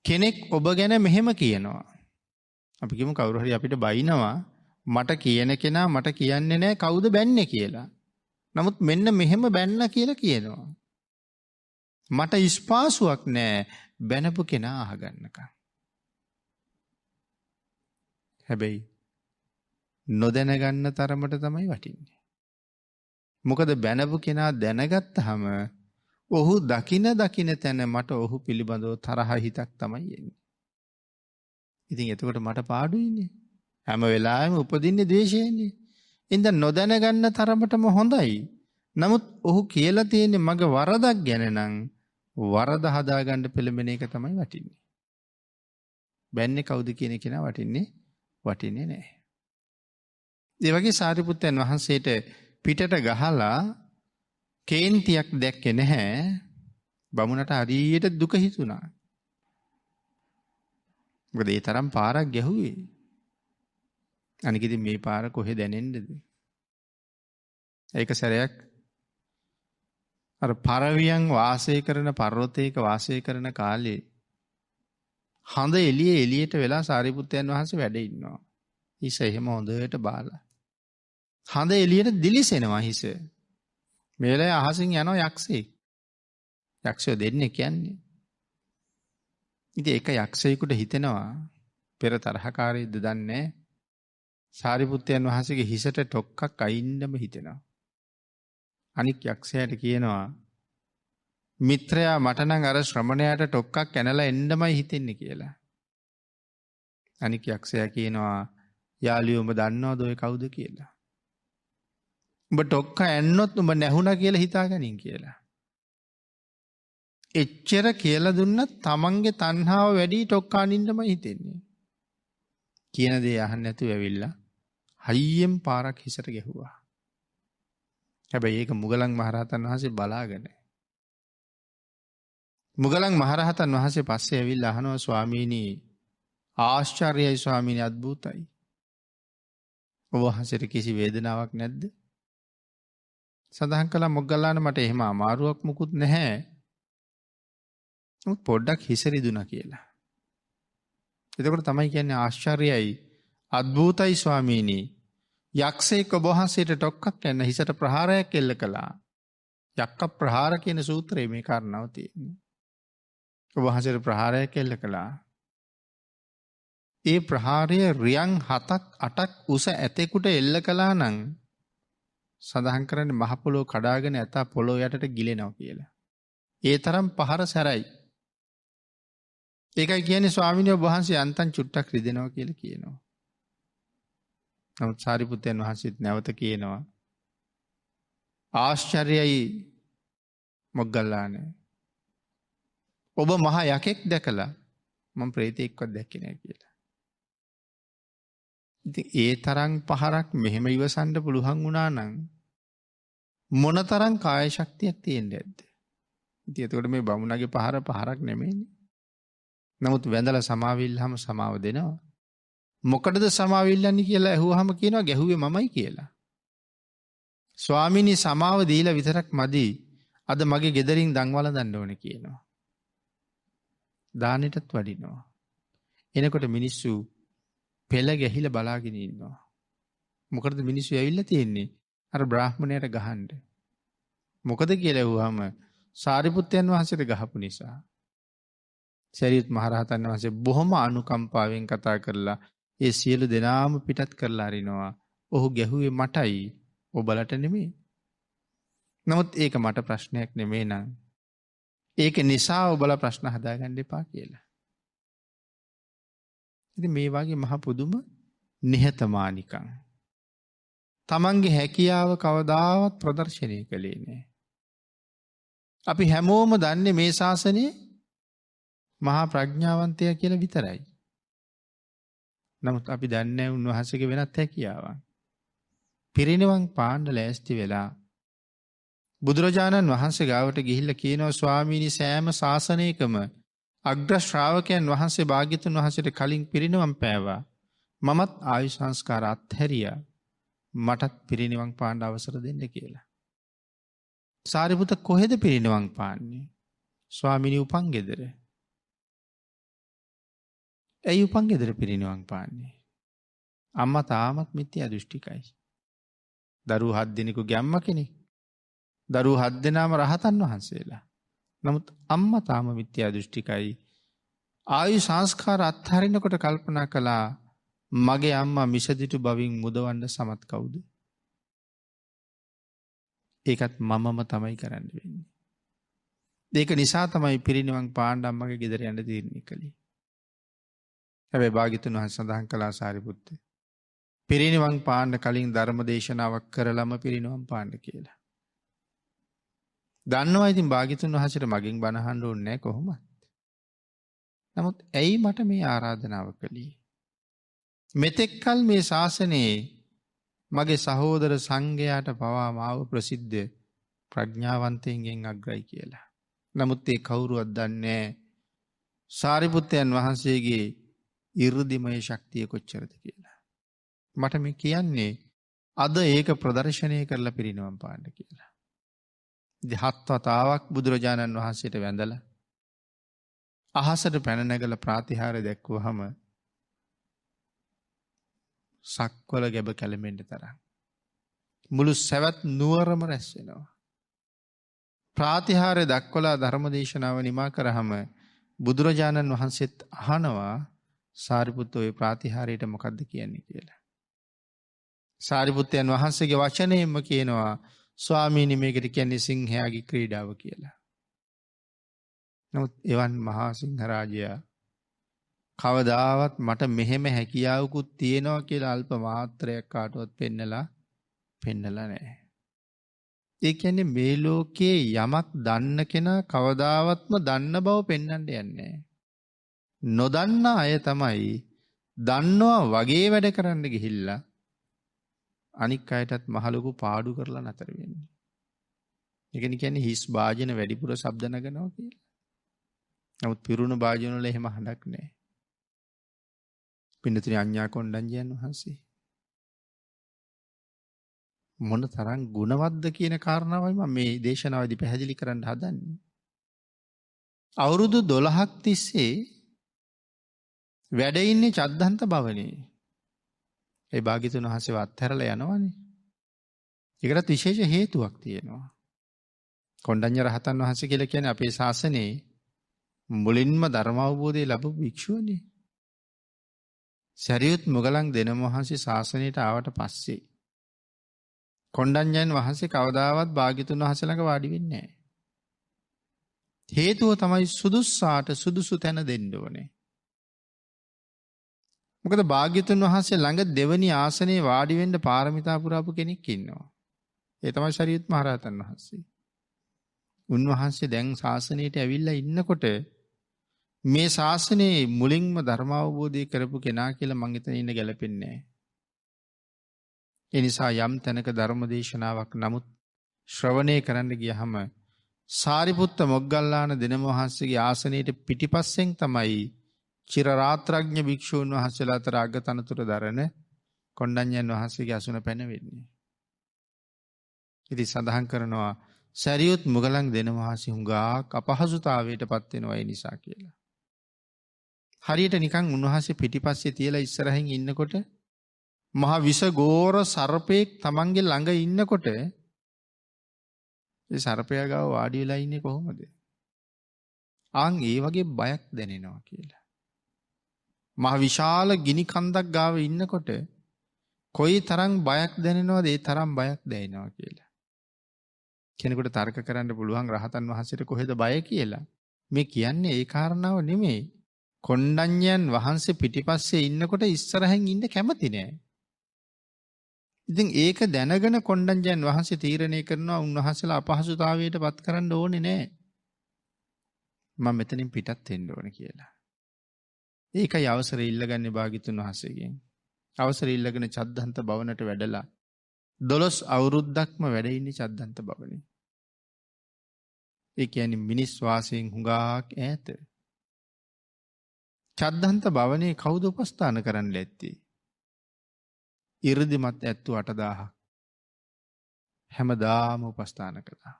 කෙනෙක් ඔබ ගැන මෙහෙම කියනවා. අපි කියමු කවුරු හරි අපිට බයිනවා මට කියන කෙනා මට කියන්නේ නැහැ කවුද බැන්නේ කියලා. නමුත් මෙන්න මෙහෙම බැන්න කියලා කියනවා. මට ස්පාසුවක් නැහැ බැනපු කෙනා අහගන්නකම්. හැබැයි නොදැනගන්න තරමට තමයි වටින්නේ. මොකද බැනපු කෙනා දැනගත්තාම ඔහු දකින තැන මට ඔහු පිළිබඳව තරහ හිතක් තමයි එන්නේ. ඉතින් එතකොට මට පාඩුයිනේ. හැම වෙලාවෙම උපදින්නේ ද්වේෂයනේ. ඉතින් නොදැනගන්න තරමටම හොඳයි. නමුත් ඔහු කියලා තියෙන්නේ මගේ වරදක් ගැන නම් වරද හදාගන්න පෙළඹෙන එක තමයි වටින්නේ. බැන්නේ කවුද කියන කෙනා වටින්නේ නැහැ. ඒ වගේ සාරිපුත්තයන් වහන්සේට පිටට ගහලා කේන්තියක් දැක්කේ නැහැ. බමුණට හරියට දුක හිතුණා. මොකද ඒ තරම් පාරක් ගැහුවේ. අනික ඉතින් මේ පාර කොහෙ දැනෙන්නද? ඒක සැරයක් අර පරවියන් වාසය කරන පර්වතයක වාසය කරන කාලේ හඳ එළියට වෙලා සාරිපුත්තයන් වහන්සේ වැඩ ඉන්නවා. හිස එහෙම හොඳට බාලා. හඳ එළියට දිලිසෙනවා හිස. මේ වෙලාවේ අහසින් යනවා යක්ෂයෙක්. යක්ෂයෝ දෙන්නේ කියන්නේ. ඉතින් ඒක යක්ෂයෙකුට හිතෙනවා පෙර තරහකාරයද දන්නේ සාරිපුත්තයන් වහන්සේගේ හිසට ටොක්කක් අයින්නම හිතෙනවා. අනික් යක්ෂයාට කියනවා මිත්‍රයා මට නම් අර ශ්‍රමණයාට ටොක්කක් කැනලා එන්නමයි හිතෙන්නේ කියලා. අනික් යක්ෂයා කියනවා යාළුවෝ උඹ දන්නවද ඔය කවුද කියලා? උඹ ටොක්ක ඇන්නොත් උඹ නැහුණා කියලා හිතාගනින් කියලා. එච්චර කියලා දුන්නත් තමන්ගේ තණ්හාව වැඩි ටොක්ක අනින්නමයි හිතෙන්නේ. කියන දේ අහන්න නැතුව ඇවිල්ලා හයියෙන් පාරක් හිසට ගැහුවා. හැබැයි ඒක මුගලන් මහරහතන් වහන්සේ බලාගෙන. මුගලන් මහරහතන් වහන්සේ පස්සේ ඇවිල්ලා අහනවා ස්වාමීනි ආශ්චර්යයි ස්වාමීනි අද්භූතයි. ඔබ වහන්සේට කිසි වේදනාවක් නැද්ද? සඳහන් කළා මොග්ගල්ලාන මට එහෙම අමාරුවක් මුකුත් නැහැ. පොඩ්ඩක් හිස රිදුණා කියලා. එතකොට තමයි කියන්නේ ආශ්චර්යයි අද්භූතයි ස්වාමීනි. යක්ෂයෙක් ඔබ වහන්සේට ටොක්කක් යන හිසට ප්‍රහාරයක් එල්ල කළා. යක්ක ප්‍රහාර කියන සූත්‍රයේ මේ කාරණාව තියෙන්නේ. ඔබ වහන්සේට ප්‍රහාරයක් එල්ල කළා. ඒ ප්‍රහාරය රියන් 7ක් 8ක් උස ඇතෙකුට එල්ල කළා නම් සඳහන් කරන්නේ මහ පොළොව කඩාගෙන ඇතා පොළොව යටට ගිලෙනවා කියලා. ඒ තරම් පහර සැරයි. ඒකයි කියන්නේ ස්වාමීන් වහන්සේ යන්තම් චුට්ටක් රිදෙනවා කියලා කියනවා. නමුත් සාරිපුත්තයන් වහන්සේත් නැවත කියනවා ආශ්චර්යයි මොග්ගල්ලාන. ඔබ මහා යකෙක් දැකලා මම ප්‍රේතෙක්වත් දැක්කේ නැහැ කියලා. ඉතින් ඒ තරම් පහරක් මෙහෙම ඉවසන්න පුළුවන් වුණා නම් මොනතරම් කාය ශක්තියක් තියෙන්නේ නැද්ද? ඉතින් එතකොට මේ බමුණගේ පහරක් නෙමෙයිනේ. නමුත් වැඳලා සමාවිල්ලාම සමාව දෙනවා. මොකටද සමාවිල්ලන්නේ කියලා ඇහුවාම කියනවා ගැහුවේ මමයි කියලා. ස්වාමීනි සමාව දීලා විතරක් මදි. අද මගේ ගෙදරින් දන් වළඳන්න ඕනේ කියනවා. දානෙටත් වඩිනවා. එනකොට මිනිස්සු පෙළ ගැහිලා බලාගෙන ඉන්නවා. මොකටද මිනිස්සු ඇවිල්ලා තියෙන්නේ? අර බ්‍රාහ්මණයට ගහන්න. මොකද කියලා ඇහුවාම සාරිපුත්තයන් වහන්සේට ගහපු නිසා. සරියුත් මහරහතන් වහන්සේ බොහොම අනුකම්පාවෙන් කතා කරලා ඒ සියලු දෙනාම පිටත් කරලා අරිනවා. ඔහු ගැහුවේ මටයි ඔබලට නෙමෙයි. නමුත් ඒක මට ප්‍රශ්නයක් නෙමෙයි නං. ඒක නිසා ඔබලා ප්‍රශ්න හදාගන්න එපා කියලා. ඉතින් මේ වගේ මහ පුදුම නිහතමානිකම්. තමන්ගේ හැකියාව කවදාවත් ප්‍රදර්ශනය කළේ නෑ. අපි හැමෝම දන්නේ මේ ශාසනයේ මහා ප්‍රඥාවන්තය කියලා විතරයි. නමුත් අපි දන්නේ උන්වහන්සේගේ වෙනත් හැකියාවක්. පිරිනිවන් පාන්න ලෑස්ති වෙලා බුදුරජාණන් වහන්සේ ගාවට ගිහිල්ලා කියනවා ස්වාමීනි සෑම ශාසනයකම අග්‍ර ශ්‍රාවකයන් වහන්සේ භාග්‍යතුන් වහන්සේට කලින් පිරිනිවන් පෑවා. මමත් ආයු සංස්කාර අත්හැරියා. මටත් පිරිනිවන් පාන්න අවසර දෙන්න කියලා. සාරිපුත්ත කොහෙද පිරිනිවන් පාන්නේ? ස්වාමීනි උපන් ගෙදර. ඇයි උපන් ගෙදර පිරිනිවන් පාන්නේ? අම්මා තාමත් මිත්‍යා දෘෂ්ටිකයි. දරුවෝ 7 දිනක ගැම්ම කෙනෙක්. දරුවෝ 7 දෙනාම රහතන් වහන්සේලා. නමුත් අම්මා තාම මිත්‍යා දෘෂ්ටිකයි. ආයු සංස්කාර අත්හරිනකොට කල්පනා කළා මගේ අම්මා මිසදිටු බවින් මුදවන්න සමත් කවුද? ඒකත් මමම තමයි කරන්න වෙන්නේ. ඒක නිසා තමයි පිරිනිවන් පාන්න අම්මගේ ගෙදර යන්න තීරණය කළේ. හැබැයි භාග්‍යතුන් වහන්සේ සඳහන් කළා සාරිපුත්ත පිරිනිවන් පාන්න කලින් ධර්ම දේශනාවක් කරලම පිරිනිවන් පාන්න කියලා. දන්නවා ඉතින් භාග්‍යතුන් වහන්සේට මගෙන් බණ අහන්න ඕනේ නැහැ කොහොමද? නමුත් ඇයි මට මේ ආරාධනාව කළේ? මෙතෙක්කල් මේ ශාසනයේ මගේ සහෝදර සංඝයාට පවා මාව ප්‍රසිද්ධ ප්‍රඥාවන්තයින්ගෙන් අග්‍රයි කියලා. නමුත් ඒ කවුරුවත් දන්නේ සාරිපුත්තයන් වහන්සේගේ 이르දිමය ශක්තිය කොච්චරද කියලා. මට මේ කියන්නේ අද ඒක ප්‍රදර්ශනය කරලා පිරිනවම් පාන්න කියලා. ඉතින් 7 වතාවක් බුදුරජාණන් වහන්සේට වැඳලා අහසට පැන නැගලා ප්‍රාතිහාර්ය දැක්වුවහම සක්වල ගැබ කැළඹෙන්න තරම් මුළු සවැත් නුවරම රැස් වෙනවා. ප්‍රාතිහාර්ය දක්වලා ධර්ම දේශනාව නිමා කරාම බුදුරජාණන් වහන්සේත් අහනවා සාරිපුත්ත ඔය ප්‍රාතිහාරයට මොකක්ද කියන්නේ කියලා. සාරිපුත්තයන් වහන්සේගේ වචනයෙන්ම කියනවා ස්වාමීනි මේකට කියන්නේ සිංහයාගේ ක්‍රීඩාව කියලා. නමුත් එවන් මහා සිංහරාජයා කවදාවත් මට මෙහෙම හැකියාවකුත් තියෙනවා කියලා අල්ප මාත්‍රයක් කාටවත් පෙන්නලා නැහැ. ඒ කියන්නේ මේ ලෝකේ යමක් දන්න කෙනා කවදාවත්ම දන්න බව පෙන්වන්න යන්නේ නැහැ. නොදන්න අය තමයි දන්නවා වගේ වැඩ කරන්න ගිහිල්ලා අනික් අයටත් මහ ලොකු පාඩු කරලා නතර වෙන්නේ. ඒකනේ කියන්නේ හිස් වාජන වැඩිපුර ශබ්ද නගනවා කියලා. නමුත් පිරුණු වාජන වල එහෙම හඬක් නැහැ. පින්නතුනි අඤ්ඤා කොණ්ඩඤ්ඤයන් වහන්සේ මොන තරම් ගුණවත්ද කියන කාරණාවයි මම මේ දේශනාවේදී පැහැදිලි කරන්න හදන්නේ. අවුරුදු 12ක් තිස්සේ වැඩ ඉන්නේ චද්දන්ත භවනේ. ඒ භාග්‍යතුන් වහන්සේව අත්හැරලා යනවනේ. ඒකට විශේෂ හේතුවක් තියෙනවා. කොණ්ඩඤ්ඤ රහතන් වහන්සේ කියලා කියන්නේ අපේ ශාසනයේ මුලින්ම ධර්ම අවබෝධය ලැබපු භික්ෂුවනේ. සරියුත් මොගලන් දෙනම වහන්සේ ශාසනයට ආවට පස්සේ කොණ්ඩඤ්ඤයන් වහන්සේ කවදාවත් භාග්‍යතුන් වහන්සේ ළඟ වාඩි වෙන්නේ නැහැ. හේතුව තමයි සුදුස්සාට සුදුසු තැන දෙන්න ඕනේ. මොකද භාග්‍යතුන් වහන්සේ ළඟ දෙවනි ආසනයේ වාඩි වෙන්න පාරමිතා පුරාපු කෙනෙක් ඉන්නවා. ඒ තමයි සරියුත් මහ රහතන් වහන්සේ. උන්වහන්සේ දැන් ශාසනයට ඇවිල්ලා ඉන්නකොට මේ ශාසනයේ මුලින්ම ධර්ම අවබෝධය කරපු කෙනා කියලා මං එතන ඉන්න ගැලපෙන්නේ නැහැ. ඒ නිසා යම් තැනක ධර්ම දේශනාවක් නමුත් ශ්‍රවණය කරන්න ගියහම සාරිපුත්ත මොග්ගල්ලාන දෙනම වහන්සේගේ ආසනයේ පිටිපස්සෙන් තමයි චිර රාත්‍රඥ භික්ෂූන් වහන්සේලා අතර අගතනතුර දරන කොණ්ඩඤ්ඤයන් වහන්සේගේ අසුන පැනවෙන්නේ. ඉතින් සඳහන් කරනවා සරියුත් මුගලන් දෙනම වහන්සේ හුඟක් අපහසුතාවයට පත් වෙනවා ඒ නිසා කියලා. හරියට නිකන් උන්වහන්සේ පිටිපස්සේ තියලා ඉස්සරහින් ඉන්නකොට මහ විසගෝර සර්පෙක් තමන්ගේ ළඟ ඉන්නකොට ඒ සර්පයා ගාව වාඩි වෙලා ඉන්නේ කොහොමද? ආන් ඒ වගේ බයක් දැනෙනවා කියලා. මහ විශාල ගිනි කන්දක් ගාව ඉන්නකොට කොයි තරම් බයක් දැනෙනවද ඒ තරම් බයක් දැනෙනවා කියලා. කෙනෙකුට තර්ක කරන්න පුළුවන් රහතන් වහන්සේට කොහෙද බය කියලා. මේ කියන්නේ ඒ කාරණාව නෙමෙයි. කොණ්ඩඤ්ඤයන් වහන්සේ පිටිපස්සේ ඉන්නකොට ඉස්සරහින් ඉන්න කැමති නෑ. ඉතින් ඒක දැනගෙන කොණ්ඩඤ්ඤයන් වහන්සේ තීරණය කරනවා උන්වහන්සේලා අපහසුතාවයට පත් කරන්න ඕනේ නෑ. මම මෙතනින් පිටත් වෙන්න ඕනේ කියලා. ඒකයි අවසරය ඉල්ලගන්නේ භාග්‍යතුන් වහන්සේගෙන්. අවසරය ඉල්ලගෙන චද්දන්ත භවනට වැඩලා 12 අවුරුද්දක්ම වැඩ ඉන්නේ චද්දන්ත භවනේ. ඒ කියන්නේ මිනිස් වාසයෙන් හුඟක් ඈත. චද්දන්ත භවනේ කවුද උපස්ථාන කරන්න ඇත්තේ? 이르දිමත් ඇත්තු 8000ක් හැමදාම උපස්ථාන කළා.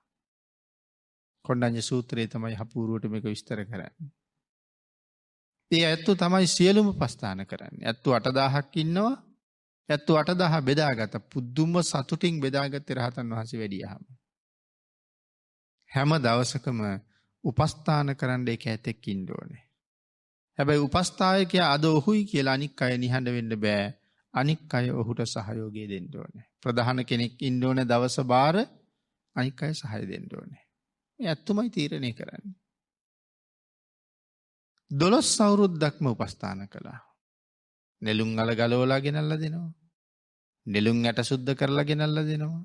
කොණ්ඩඤ්ඤ සූත්‍රයේ තමයි අපූර්වට මේක විස්තර කරන්නේ. ඒ ඇත්තු තමයි සියලුම උපස්ථාන කරන්නේ. ඇත්තු 8000ක් ඉන්නවා. ඇත්තු 8000 බෙදාගත්ත පුදුම සතුටින් බෙදාගත්තේ රහතන් වහන්සේ වැඩියහම. හැම දවසකම උපස්ථාන කරන්න ඒක ඇතෙක් ඉන්න ඕනේ. හැබැයි උපස්ථායකයා අද ඔහුයි කියලා අනික් අය නිහඬ වෙන්න බෑ. අනික් අය ඔහුට සහයෝගය දෙන්න ඕනේ. ප්‍රධාන කෙනෙක් ඉන්න ඕනේ දවස බාර අනික් අය සහාය දෙන්න ඕනේ. මේ ඇත්තුමයි තීරණය කරන්නේ. 12 අවුරුද්දක්ම උපස්ථාන කළා. නෙළුම් අල ගලවලා ගෙනල්ලා දෙනවා. නෙළුම් ඇට සුද්ධ කරලා ගෙනල්ලා දෙනවා.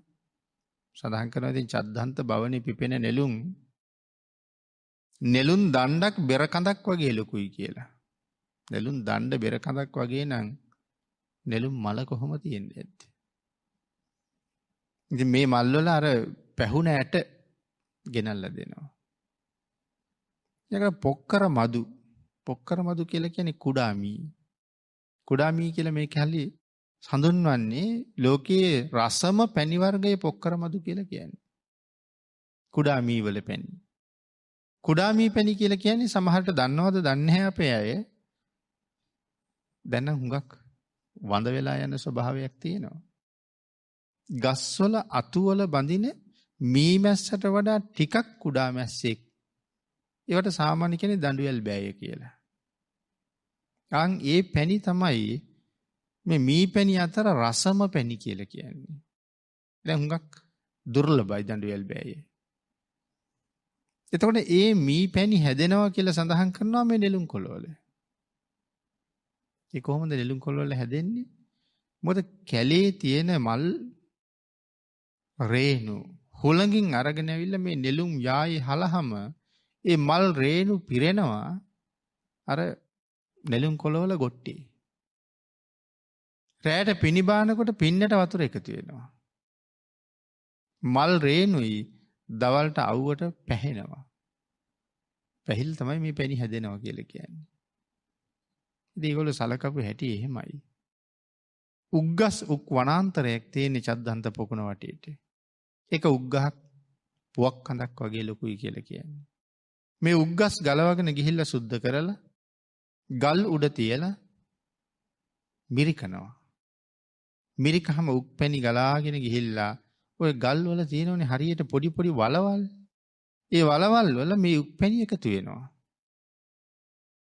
සඳහන් කරනවා ඉතින් චද්දන්ත භවනේ පිපෙන නෙළුම් දණ්ඩක් බෙර කඳක් වගේ ලොකුයි කියලා. නෙළුම් දණ්ඩ බෙර කඳක් වගේ නම් නෙළුම් මල කොහොම තියෙන්නේ ඇද්ද? ඉතින් මේ මල් වල අර පැහුණ ඇට ගෙනල්ලා දෙනවා. ඒක පොක්කර මදු කියලා කියන්නේ කුඩාමී. කුඩාමී කියලා මේ කැලේ හඳුන්වන්නේ ලෝකයේ රසම පැණි වර්ගයේ පොක්කර මදු කියලා කියන්නේ. කුඩාමී වල පැණි. කුඩාමී පැණි කියලා කියන්නේ සමහරට දන්නවද දන්නේ නැහැ අපේ අය. දැන් හුඟක් වඳ වෙලා යන ස්වභාවයක් තියෙනවා. ගස්වල අතු වල බඳින මී මැස්සට වඩා ටිකක් කුඩා මැස්සෙක් ඒවට සාමාන්‍ය කෙනෙක් දඬුවල් බෑය කියලා. අන් ඒ පැණි තමයි මේ මී පැණි අතර රසම පැණි කියලා කියන්නේ. දැන් හුඟක් දුර්ලභයි දඬුවල් බෑය. එතකොට ඒ මී පැණි හැදෙනවා කියලා සඳහන් කරනවා මේ නෙළුම් කොළවල. ඒ කොහොමද නෙළුම් කොළවල හැදෙන්නේ? මොකද කැලේ තියෙන මල් රේණු හුළඟින් අරගෙන ඇවිල්ලා මේ නෙළුම් යායේ හලහම ඒ මල් රේණු පිරෙනවා අර නෙළුම් කොළවල ගොට්ටේ. රැයට පිනිබානකොට පින්නට වතුර එකතු වෙනවා. මල් රේණුයි දවල්ට අවුවට පැහෙනවා. පැහිල් තමයි මේ පැණි හැදෙනවා කියලා කියන්නේ. ඉතින් ඒගොල්ලෝ සලකපු හැටි එහෙමයි. උග්ගස් උක් වනාන්තරයක් තියෙන චද්දන්ත පොකුණ වටේට. ඒක උග්ගහක් පුවක් කඳක් වගේ ලොකුයි කියලා කියන්නේ. මේ උග්ගස් ගලවගෙන ගිහිල්ලා සුද්ධ කරලා ගල් උඩ තියලා මිරිකනවා. මිරිකහම උක් පැණි ගලාගෙන ගිහිල්ලා ඔය ගල් වල තියෙනවනේ හරියට පොඩි පොඩි වලවල්. ඒ වලවල් වල මේ උක් පැණි එකතු වෙනවා.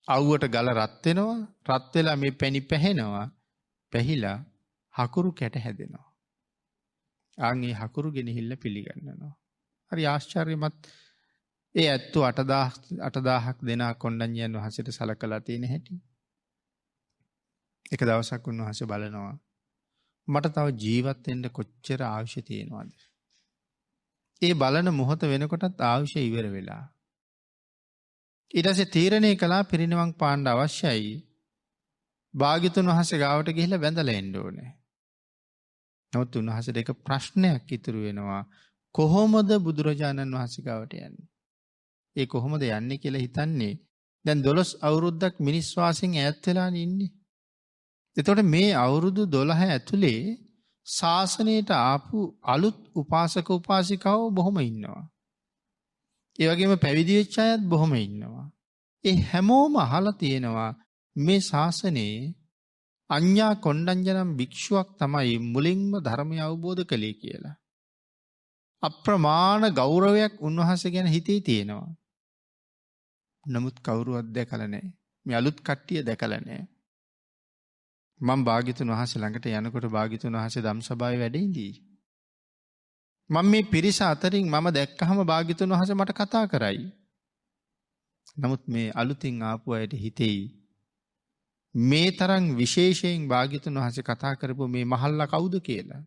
අවුවට ගල රත් වෙනවා. රත් වෙලා මේ පැණි පැහෙනවා. පැහිලා හකුරු කැට හැදෙනවා. ආන් ඒ හකුරු ගෙනහිල්ලා පිළිගන්නවා. හරි ආශ්චර්යමත්. ඒ ඇත්තෝ 8000ක් දෙනා කොණ්ඩඤ්ඤයන් වහන්සේට සලකලා තියෙන හැටි. එක දවසක් උන්වහන්සේ බලනවා මට තව ජීවත් වෙන්න කොච්චර අවශ්‍ය තියෙනවද? ඒ බලන මොහොත වෙනකොටත් අවශ්‍ය ඉවර වෙලා. ඊට පස්සේ තීරණය කළා පිරිනිවන් පාන්න අවශ්‍යයි. භාග්‍යතුන් වහන්සේ ගාවට ගිහිල්ලා වැඳලා එන්න ඕනේ. නමුත් උන්වහන්සේට එක ප්‍රශ්නයක් ඉතුරු වෙනවා. කොහොමද බුදුරජාණන් වහන්සේ ගාවට යන්නේ? ඒ කොහොමද යන්නේ කියලා හිතන්නේ. දැන් 12 අවුරුද්දක් මිනිස් වාසයෙන් ඈත් වෙලා ඉන්නේ. එතකොට මේ අවුරුදු 12 ඇතුලේ ශාසනයට ආපු අලුත් උපාසක උපාසිකාවෝ බොහොම ඉන්නවා. ඒ වගේම පැවිදි වෙච්ච අයත් බොහොම ඉන්නවා. ඒ හැමෝම අහලා තියෙනවා මේ ශාසනයේ අඤ්ඤා කොණ්ඩඤ්ඤනම් භික්ෂුවක් තමයි මුලින්ම ධර්මය අවබෝධ කළේ කියලා. අප්‍රමාණ ගෞරවයක් උන්වහන්සේ ගැන හිතේ තියෙනවා. නමුත් කවුරුවත් දැකලා නැහැ. මේ අලුත් කට්ටිය දැකලා නැහැ. මම භාග්‍යතුන් වහන්සේ ළඟට යනකොට භාග්‍යතුන් වහන්සේ ධම්සභාවේ වැඩ ඉඳී. මම මේ පිරිස අතරින් මම දැක්කහම භාග්‍යතුන් වහන්සේ මට කතා කරයි. නමුත් මේ අලුතින් ආපු අයට හිතෙයි මේ තරම් විශේෂයෙන් භාග්‍යතුන් වහන්සේ කතා කරපු මේ මහල්ලා කවුද කියලා.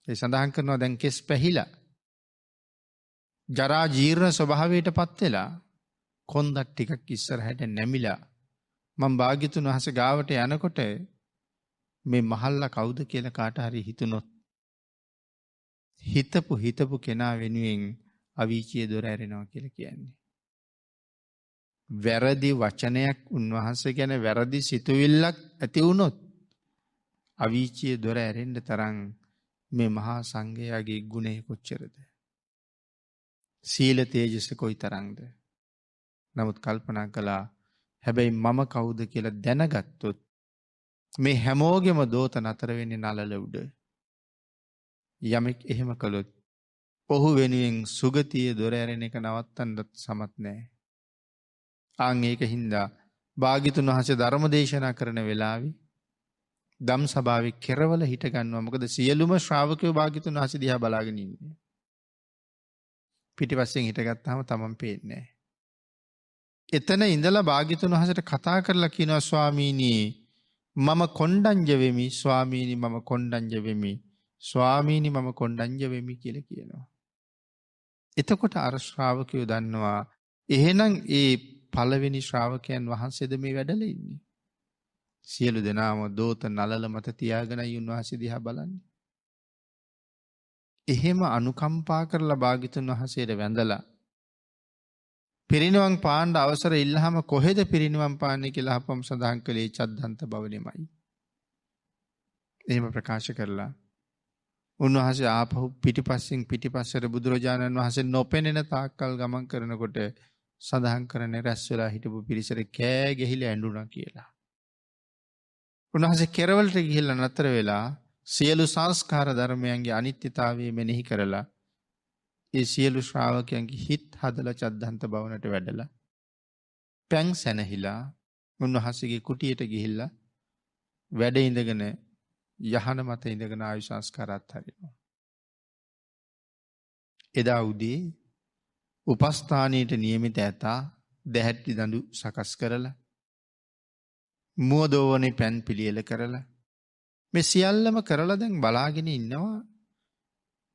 ඒ සඳහන් කරනවා දැන් කෙස් පැහිලා ජරා ජීර්ණ ස්වභාවයටපත් වෙලා කොන්දක් ටිකක් ඉස්සරහට නැමිලා මම භාග්‍යතුන් වහන්සේ ගාවට යනකොට මේ මහල්ලා කවුද කියලා කාට හරි හිතුනොත් හිතපු කෙනා වෙනුවෙන් අවීචිය දොර ඇරෙනවා කියලා කියන්නේ. වැරදි වචනයක් උන්වහන්සේ ගැන වැරදි සිතුවිල්ලක් ඇති වුණොත් අවීචිය දොර ඇරෙන්න තරම් මේ මහා සංඝයාගේ ගුණය කොච්චරද? සීල තේජස කොයි තරම්ද? නමුත් කල්පනා කළා හැබැයි මම කවුද කියලා දැනගත්තොත් මේ හැමෝගෙම දෝත නතර වෙන්නේ නලල උඩ. යමෙක් එහෙම කළොත් ඔහු වෙනුවෙන් සුගතිය දොර ඇරෙන එක නවත්තන්නත් සමත් නැහැ. ආන් ඒක හින්දා භාග්‍යතුන් වහන්සේ ධර්ම දේශනා කරන වෙලාවේ ධම් සභාවේ කෙරවල හිට ගන්නවා. මොකද සියලුම ශ්‍රාවකයෝ භාග්‍යතුන් වහන්සේ දිහා බලාගෙන ඉන්නේ. පිටිපස්සෙන් හිටගත්තාම තමන් පේන්නේ නැහැ. එතන ඉඳලා භාග්‍යතුන් වහන්සේට කතා කරලා කියනවා ස්වාමීනි මම කොණ්ඩඤ්ඤ වෙමි. ස්වාමීනි මම කොණ්ඩඤ්ඤ වෙමි. ස්වාමීනි මම කොණ්ඩඤ්ඤ වෙමි කියලා කියනවා. එතකොට අර ශ්‍රාවකයෝ දන්නවා එහෙනම් ඒ පළවෙනි ශ්‍රාවකයන් වහන්සේද මේ වැඩලා ඉන්නේ. සියලු දෙනාම දෝත නලල මත තියාගෙනයි උන්වහන්සේ දිහා බලන්නේ. එහෙම අනුකම්පා කරලා භාග්‍යතුන් වහන්සේට වැඳලා පිරිනිවන් පාන්න අවසර ඉල්ලහම කොහෙද පිරිනිවන් පාන්නේ කියලා අපම් සඳහන් කළේ චද්දන්ත භවනෙමයි. එහෙම ප්‍රකාශ කරලා උන්වහන්සේ ආපහු පිටිපස්සට බුදුරජාණන් වහන්සේ නොපෙනෙන තාක්කල් ගමන් කරනකොට සඳහන් කරන්නේ රැස් වෙලා හිටපු පිරිසට කෑ ගැහිලා ඇඬුණා කියලා. උන්වහන්සේ කෙරවලට ගිහිල්ලා නතර වෙලා සියලු සංස්කාර ධර්මයන්ගේ අනිත්‍යතාවය මෙනෙහි කරලා ඒ සියලු ශ්‍රාවකයන්ගේ හිත් හදලා චද්දන්ත භවනට වැඩලා පැන් සැනහිලා උන්වහන්සේගේ කුටියට ගිහිල්ලා වැඩ ඉඳගෙන යහන මත ඉඳගෙන ආයු සංස්කාරات හරිනවා. එදා උදේ උපස්ථානයට නියමිත ඇතා දැහැටි දඬු සකස් කරලා මුවදෝවනේ පැන් පිළියෙල කරලා මේ සියල්ලම කරලා දැන් බලාගෙන ඉන්නවා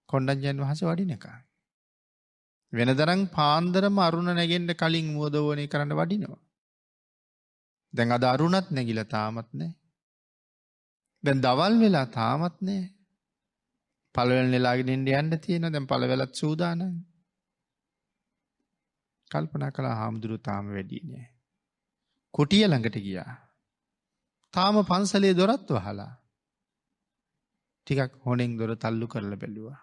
කොණ්ඩඤ්ඤන් වහන්සේ වඩිනකම්. වෙනතරම් පාන්දරම අරුණ නැගෙන්න කලින් මුවදෝවනේ කරන්න වඩිනවා. දැන් අද අරුණත් නැගිලා තාමත් නැහැ. දැන් දවල් වෙලා තාමත් නැහැ. පළවෙනි නෙලාගෙන යන්න තියෙනවා. දැන් පළවෙලත් සූදානම්. කල්පනා කළා හාමුදුරුවෝ තාම වැඩි නෑ. කුටිය ළඟට ගියා. තාම පන්සලේ දොරත් වහලා. ටිකක් හොනෙන් දොර තල්ලු කරලා බැලුවා.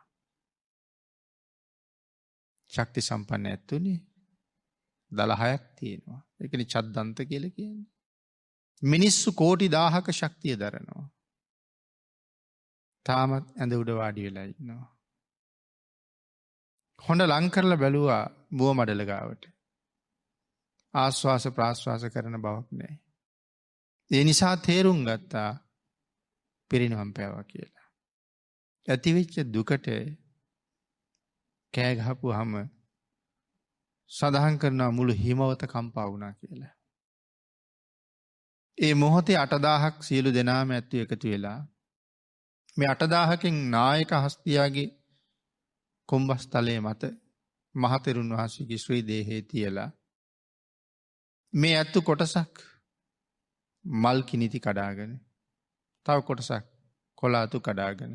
ශක්ති සම්පන්න ඇත්තුනේ 16ක් තියෙනවා. ඒකනේ චද්දන්ත කියලා කියන්නේ. මිනිස්සු කෝටි 1000ක ශක්තිය දරනවා. තාමත් ඇඳ උඩ වාඩි වෙලා ඉන්නවා. හොඳ ලං කරලා බැලුවා මුව මඩල ගාවට. ආශ්වාස ප්‍රාශ්වාස කරන බවක් නැහැ. ඒ නිසා තේරුම් ගත්තා පිරිනිවන් පෑවා කියලා. ඇතිවෙච්ච දුකට කෑ ගහපුවාම සඳහන් කරනවා මුළු හිමවත කම්පා වුණා කියලා. ඒ මොහොතේ 8000ක් සියලු දෙනාම ඇත්තු එකතු වෙලා මේ 8000කින් නායක හස්තියාගේ කුම්භස්තලයේ මත මහතෙරුන් වහන්සේගේ ශ්‍රී දේහයේ තියලා මේ ඇත්තු කොටසක් මල් කිනිති කඩාගෙන තව කොටසක් කොළාතු කඩාගෙන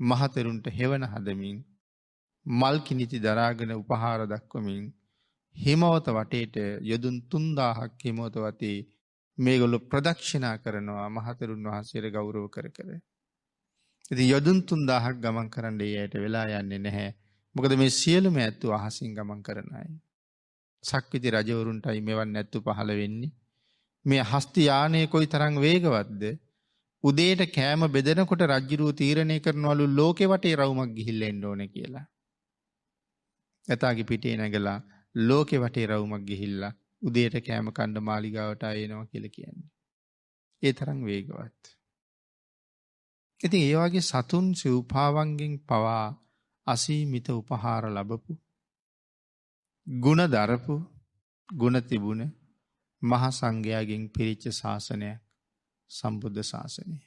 මහතෙරුන්ට හෙවන හදමින් මල් කිනිති දරාගෙන උපහාර දක්වමින් හිමවත වටේට යොදුන් 3000ක් හිමවත වටේ මේගොල්ලෝ ප්‍රදක්ෂිනා කරනවා මහතෙරුන් වහන්සේට ගෞරව කර කර. ඉතින් යොදුන් 3000ක් ගමන් කරන්න එයට වෙලා යන්නේ නැහැ. මොකද මේ සියලුම ඇත්තු අහසින් ගමන් කරන අය. සක්විති රජවරුන්ටයි මෙවන් ඇත්තු පහළ වෙන්නේ. මේ හස්ති යානය කොයි තරම් වේගවත්ද? උදේට කෑම බෙදෙනකොට රජුරෝ තීරණය කරනවලු ලෝකෙ වටේ රවුමක් ගිහිල්ලා එන්න ඕනේ කියලා. එතාගේ පිටේ නැගලා ලෝකෙ වටේ රවුමක් ගිහිල්ලා උදේට කෑම කන්න මාලිගාවට ආයෙනවා කියලා කියන්නේ. ඒ තරම් වේගවත්. ඉතින් ඒ වගේ සතුන් සිව්පාවන්ගෙන් පවා අසීමිත උපහාර ලැබපු ගුණ දරපු ගුණ තිබුණ මහා සංඝයාගෙන් පිරිච්ච ශාසනයක් සම්බුද්ධ ශාසනය.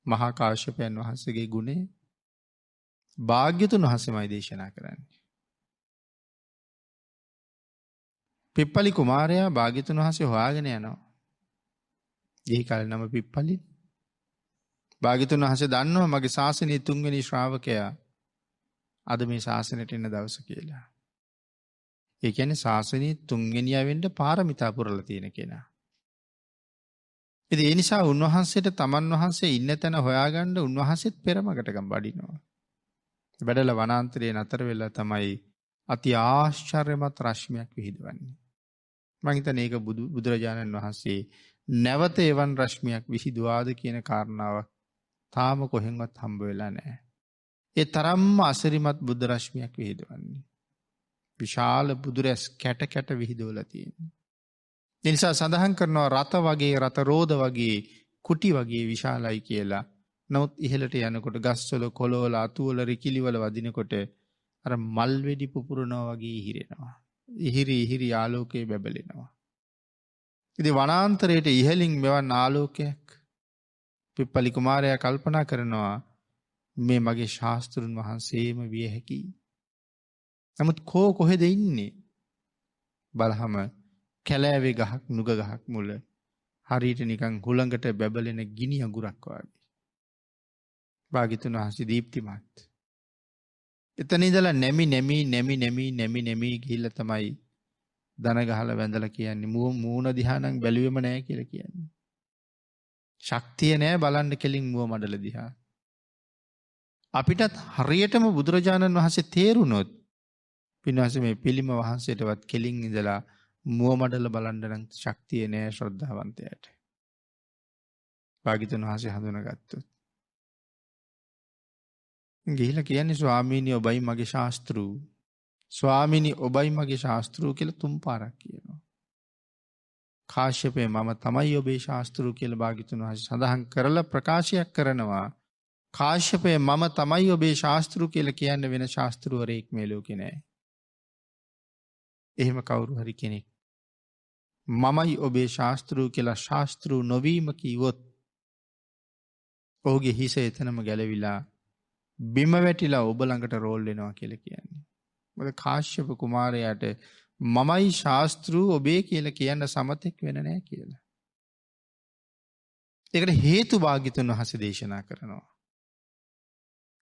මහා කාශ්‍යපයන් වහන්සේගේ ගුණේ භාග්‍යතුන් වහන්සේමයි දේශනා කරන්නේ. පිප්පලි කුමාරයා භාග්‍යතුන් වහන්සේ හොයාගෙන යනවා. එහි කල නම පිප්පලි. භාග්‍යතුන් වහන්සේ දන්නවා මගේ ශාසනයේ 3 වෙනි ශ්‍රාවකයා අද මේ ශාසනයට එන දවස කියලා. ඒ කියන්නේ ශාසනයේ 3 වෙනියා වෙන්න පාරමිතා පුරලා තියෙන කෙනා. ඉතින් ඒ නිසා උන්වහන්සේට තමන් වහන්සේ ඉන්න තැන හොයාගන්න උන්වහන්සේත් පෙරමකට ගම් වඩිනවා. වැඩලා වනාන්තරයේ නතර වෙලා තමයි අති ආශ්චර්යමත් රශ්මියක් විහිදුවන්නේ. මම හිතන්නේ ඒක බුදුරජාණන් වහන්සේ නැවත එවන් රශ්මියක් විහිදුවාද කියන කාරණාවක් තාම කොහෙන්වත් හම්බ වෙලා නැහැ. ඒ තරම්ම අසිරිමත් බුද්ධ රශ්මියක් විහිදුවන්නේ. විශාල බුදුරැස් කැට කැට විහිදුවලා තියෙනවා. ඒ නිසා සඳහන් කරනවා රත වගේ රත රෝද වගේ කුටි වගේ විශාලයි කියලා. නමුත් ඉහළට යනකොට ගස්වල කොළවල අතුවල රිකිලිවල වදිනකොට අර මල් වෙඩි පුපුරනවා වගේ ඉහිරෙනවා. ඉහිරි ආලෝකයේ බැබලෙනවා. ඉතින් වනාන්තරයේ ඉහළින් මෙවන් ආලෝකයක් පිප්පලි කුමාරයා කල්පනා කරනවා මේ මගේ ශාස්ත්‍රුන් වහන්සේම විය හැකියි. නමුත් කොහෙද ඉන්නේ? බලහම කැලෑවේ ගහක් නුග ගහක් මුල හරියට නිකන් හුළඟට බැබලෙන ගිනි අඟුරක් වගේ. භාග්‍යතුන් වහන්සේ දීප්තිමත්. එතන ඉඳලා නැමි ගිහිල්ලා තමයි දන ගහලා වැඳලා කියන්නේ මූණ දිහා නම් බැලුවෙම නැහැ කියලා කියන්නේ. ශක්තිය නැහැ බලන්න කෙලින් මුව මඩල දිහා. අපිටත් හරියටම බුදුරජාණන් වහන්සේ තේරුණොත් පින්වහන්සේ මේ පිළිම වහන්සේටවත් කෙලින් ඉඳලා මුව මඩල බලන්න නම් ශක්තිය නැහැ ශ්‍රද්ධාවන්තයාට. භාග්‍යතුන් වහන්සේ හඳුනාගත්තොත් ගිහිලා කියන්නේ ස්වාමීනි ඔබයි මගේ ශාස්ත්‍රූ. ස්වාමීනි ඔබයි මගේ ශාස්ත්‍රූ කියලා 3 පාරක් කියනවා. කාශ්‍යපේ මම තමයි ඔබේ ශාස්තෘ කියලා භාග්‍යතුන් වහන්සේ සඳහන් කරලා ප්‍රකාශයක් කරනවා. කාශ්‍යපේ මම තමයි ඔබේ ශාස්තෘ කියලා කියන්න වෙන ශාස්තෘවරයෙක් මේ ලෝකේ නැහැ. එහෙම කවුරු හරි කෙනෙක් මමයි ඔබේ ශාස්තෘ කියලා ශාස්තෘ නොවීම කීවොත් ඔහුගේ හිස එතනම ගැලවිලා බිම වැටිලා ඔබ ළඟට රෝල් වෙනවා කියලා කියන්නේ. මොකද කාශ්‍යප කුමාරයාට මමයි ශාස්තෘ ඔබේ කියලා කියන්න සමතෙක් වෙන නැහැ කියලා. ඒකට හේතු භාග්‍යතුන් වහන්සේ දේශනා කරනවා.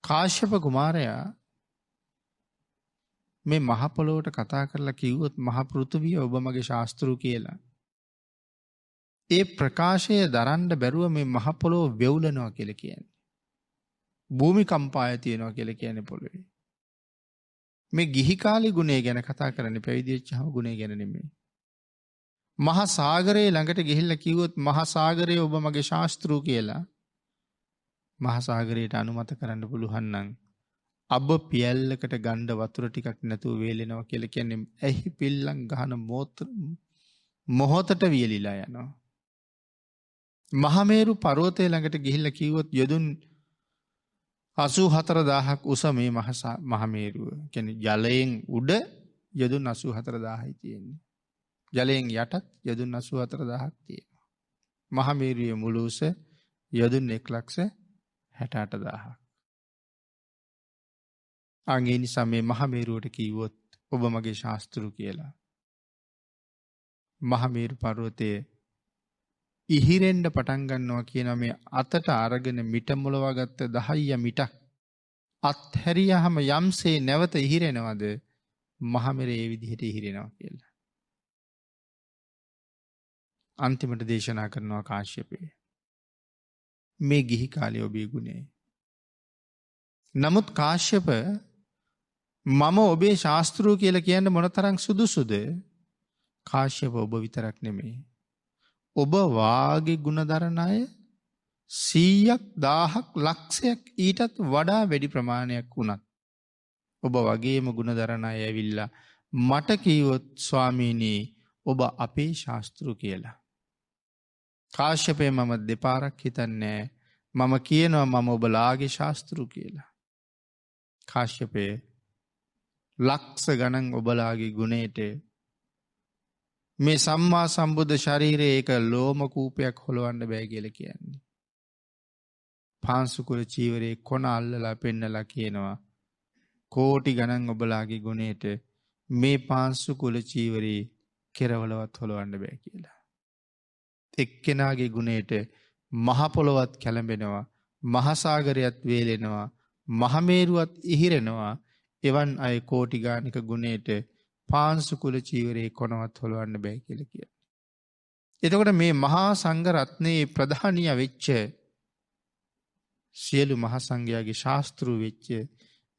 කාශ්‍යප කුමාරයා මේ මහ පොළොවට කතා කරලා කිව්වොත් මහ පෘථුවිය ඔබ මගේ ශාස්තෘ කියලා. ඒ ප්‍රකාශය දරන්න බැරුව මේ මහ පොළොව වෙවුලනවා කියලා කියන්නේ. භූමි කම්පාය තියෙනවා කියලා කියන්නේ පොළොවේ. මේ ගිහි කාලේ ගුණය ගැන කතා කරන්නේ පැවිදි වෙච්චහම ගුණය ගැන නෙමෙයි. මහා සාගරයේ ළඟට ගිහිල්ලා කිව්වොත් මහා සාගරයේ ඔබ මගේ ශාස්තෘ කියලා මහා සාගරයට අනුමත කරන්න පුළුවන් නම් අබ පියල්ලකට ගණ්ඩ වතුර ටිකක් නැතුව වේලෙනවා කියලා කියන්නේ ඇහි පිල්ලම් ගහන මොහොතට වියලිලා යනවා. මහමේරු පර්වතය ළඟට ගිහිල්ලා කිව්වොත් යොදුන් 84000ක් උස මේ මහමේරුව. කියන්නේ ජලයෙන් උඩ යොදුන් 84000යි තියෙන්නේ. ජලයෙන් යටත් යොදුන් 84000ක් තියෙනවා. මහමේරුවේ මුළු උස යොදුන් 1,68,000ක්. අගේ නිසා මේ මහමේරුවට කිව්වොත් ඔබ මගේ ශාස්තෘ කියලා. මහමේරු පර්වතයේ ඉහිරෙන්ඩ පටන් ගන්නවා කියන මේ අතට අරගෙන මිට මොලවාගත්ත 10 මිටක් අත්හැරියහම යම්සේ නැවත ඉහිරෙනවද මහමෙර ඒ විදිහට ඉහිරෙනවා කියලා. අන්තිමට දේශනා කරනවා කාශ්‍යපේ. මේ ගිහි කාලේ ඔබේ ගුණේ. නමුත් කාශ්‍යප මම ඔබේ ශාස්තෘ කියලා කියන්න මොනතරම් සුදුසුද? කාශ්‍යප ඔබ විතරක් නෙමෙයි. ඔබ වාගේ ගුණදරන අය 100ක් 1000ක් ලක්ෂයක් ඊටත් වඩා වැඩි ප්‍රමාණයක් වුණත් ඔබ වගේම ගුණදරන අය ඇවිල්ලා මට කිව්වොත් ස්වාමීනි ඔබ අපේ ශාස්තෘ කියලා. කාශ්‍යපේ මම දෙපාරක් හිතන්නේ මම කියනවා මම ඔබලාගේ ශාස්තෘ කියලා. කාශ්‍යපේ ලක්ෂ ගණන් ඔබලාගේ ගුණයට මේ සම්මා සම්බුද්ධ ශරීරයේ එක ලෝම කූපයක් හොලවන්න බෑ කියලා කියන්නේ. පාංශුකුල චීවරයේ කොන අල්ලලා පෙන්නලා කියනවා කෝටි ගණන් ඔබලාගේ ගුණයට මේ පාංශුකුල චීවරයේ කෙරවලවත් හොලවන්න බෑ කියලා. එක්කෙනාගේ ගුණයට මහ පොළොවත් කැළඹෙනවා, මහ සාගරයත් වේලෙනවා, මහමේරුවත් ඉහිරෙනවා. එවන් අය කෝටි ගානික ගුණයට පාංශුකුල චීවරයේ කොනවත් හොලවන්න බෑ කියලා කියනවා. එතකොට මේ මහා සංඝ රත්නයේ ප්‍රධානිය වෙච්ච සියලු මහා සංඝයාගේ ශාස්තෘ වෙච්ච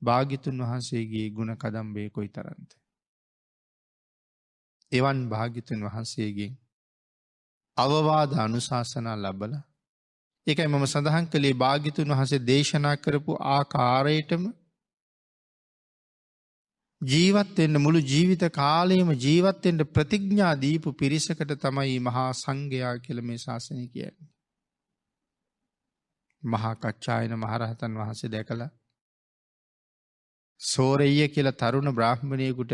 භාග්‍යතුන් වහන්සේගේ ගුණ කදම්බේ කොයිතරම්ද? එවන් භාග්‍යතුන් වහන්සේගෙන් අවවාද අනුශාසනා ලැබලා ඒකයි මම සඳහන් කළේ භාග්‍යතුන් වහන්සේ දේශනා කරපු ආකාරයටම ජීවත් වෙන්න මුළු ජීවිත කාලයම ජීවත් වෙන්න ප්‍රතිඥා දීපු පිරිසකට තමයි මහා සංඝයා කියලා මේ ශාසනය කියන්නේ. මහා කච්චායන මහරහතන් වහන්සේ දැකලා සෝරෙය්‍ය කියලා තරුණ බ්‍රාහ්මණයෙකුට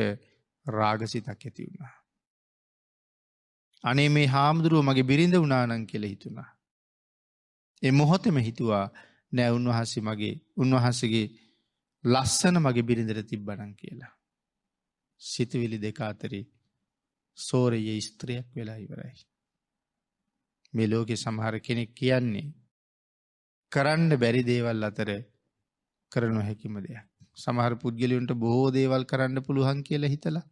රාගසිතක් ඇති වුණා. අනේ මේ හාමුදුරුව මගේ බිරිඳ වුණා නම් කියලා හිතුණා. ඒ මොහොතේම හිතුවා නෑ උන්වහන්සේගේ ලස්සන මගේ බිරිඳට තිබ්බනම් කියලා. සිතුවිලි දෙක අතරේ සෝරෙය්‍ය ස්ත්‍රියක් වෙලා ඉවරයි. මේ ලෝකේ සමහර කෙනෙක් කියන්නේ කරන්න බැරි දේවල් අතර කරන හැකිම දෙයක්. සමහර පුද්ගලයන්ට බොහෝ දේවල් කරන්න පුළුවන් කියලා හිතලා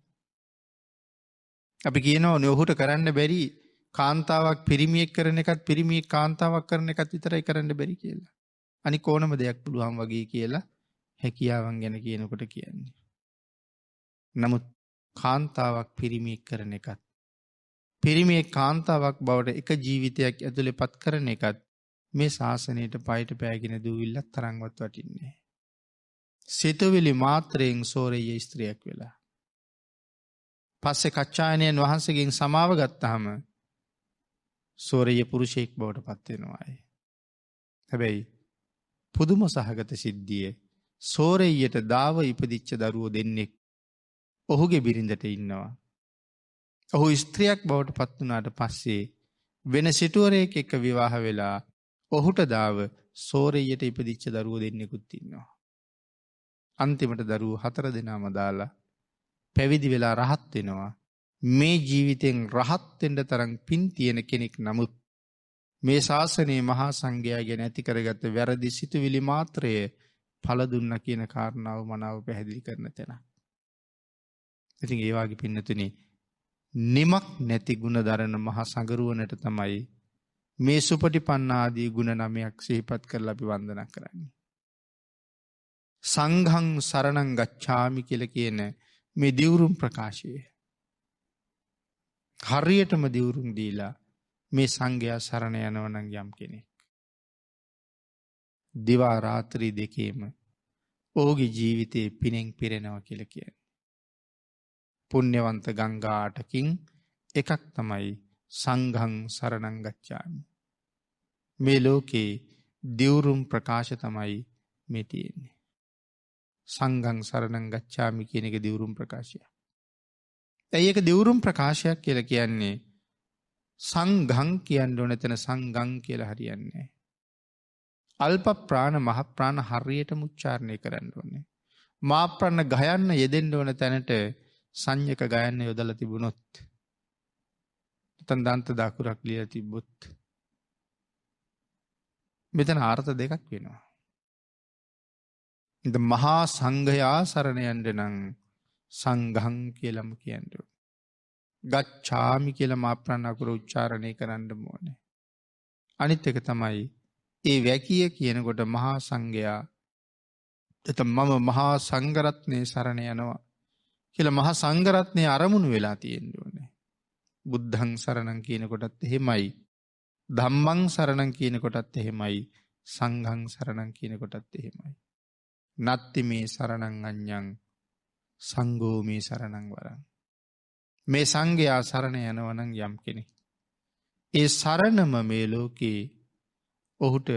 අපි කියනවා ඔහුට කරන්න බැරි කාන්තාවක් පිරිමියෙක් කරන එකත් පිරිමියෙක් කාන්තාවක් කරන එකත් විතරයි කරන්න බැරි කියලා. අනික ඕනම දෙයක් පුළුවන් වගේ කියලා හැකියාවන් ගැන කියනකොට කියන්නේ. නමුත් කාන්තාවක් පිරිමියෙක් කරන එකත් පිරිමියෙක් කාන්තාවක් බවට එක ජීවිතයක් ඇතුලේ පත් කරන එකත් මේ ශාසනයට පයට පෑගෙන දුවිල්ලක් තරම්වත් වටින්නේ නැහැ. සිතුවිලි මාත්‍රයෙන් සෝරෙය්‍ය ස්ත්‍රියක් වෙලා පස්සේ කච්චායනයන් වහන්සේගෙන් සමාව ගත්තාම සෝරය පුරුෂයෙක් බවට පත්වෙනවායි. හැබැයි පුදුම සහගත සිද්ධිය සෝරෙයට දාව ඉපදිච්ච දරුවෝ දෙන්නෙක් ඔහුගේ බිරිඳට ඉන්නවා. ඔහු ස්ත්‍රියක් බවට පත් වුණාට පස්සේ වෙන සිටුවරයෙක් එක්ක විවාහ වෙලා ඔහුට දාව සෝරෙයට ඉපදිච්ච දරුවෝ දෙන්නෙකුත් ඉන්නවා. අන්තිමට දරුවෝ 4 දෙනාම දාලා පැවිදි වෙලා රහත් වෙනවා. මේ ජීවිතෙන් රහත් වෙන්න තරම් පින් තියෙන කෙනෙක් නමුත් මේ ශාසනයේ මහා සංඝයා ගැන ඇති කරගත්ත වැරදි සිතුවිලි මාත්‍රය ඵල දුන්න කියන කාරණාව මනාව පැහැදිලි කරන තැන. ඉතින් ඒ වගේ පින්නතුනි නිමක් නැති ගුණ දරන මහා සංගරුවනට තමයි මේ සුපටිපන්න ආදී ගුණ 9ක් සිහිපත් කරලා අපි වන්දනා කරන්නේ. සංඝං සරණං ගච්ඡාමි කියලා කියන මේ දිවුරුම් ප්‍රකාශය හරියටම දිවුරුම් දීලා මේ සංඝයා සරණ යනවා නම් යම් කෙනෙක් දිවා රාත්‍රී දෙකේම ඔහුගේ ජීවිතේ පිනෙන් පිරෙනවා කියලා කියන්නේ. පුණ්‍යවන්ත ගංගා 8කින් එකක් තමයි සංඝං සරණං ගච්ඡාමි. මේ ලෝකේ දිවුරුම් ප්‍රකාශ තමයි මේ තියෙන්නේ. සංඝං සරණං ගච්ඡාමි කියන එක දිවුරුම් ප්‍රකාශය. ඒක දිවුරුම් ප්‍රකාශයක් කියලා කියන්නේ සංඝං කියන්න ඕන තැන සංඝං කියලා හරියන්නේ. අල්ප ප්‍රාණ මහ ප්‍රාණ හරියටම උච්චාරණය කරන්න ඕනේ. මා ප්‍රාණ ගයන්න යෙදෙන්න ඕන තැනට සංයක ගයන්න යොදලා තිබුණොත් නැත්නම් දන්ත දකුරක් ලියලා තිබ්බොත් මෙතන අර්ථ දෙකක් වෙනවා. ඉත මහා සංඝයා සරණ යන්න නම් සංඝං කියලාම කියන්න ඕනේ. ගච්ඡාමි කියලා මා ප්‍රාණ අකුර උච්චාරණය කරන්න ඕනේ. අනිත් එක තමයි ඒ වැකිය කියනකොට මහා සංඝයා එතම මම මහා සංඝරත්නයේ සරණ යනවා කියලා මහා සංඝරත්නයේ අරමුණු වෙලා තියෙන්න ඕනේ. බුද්ධං සරණං කියන කොටත් එහෙමයි. ධම්මං සරණං කියන කොටත් එහෙමයි. සංඝං සරණං කියන කොටත් එහෙමයි. නත්ති මේ සරණං අඤ්ඤං සංඝෝ මේ සරණං වරං. මේ සංඝයා සරණ යනවා නම් යම් කෙනෙක් ඒ සරණම මේ ලෝකේ ඔහුට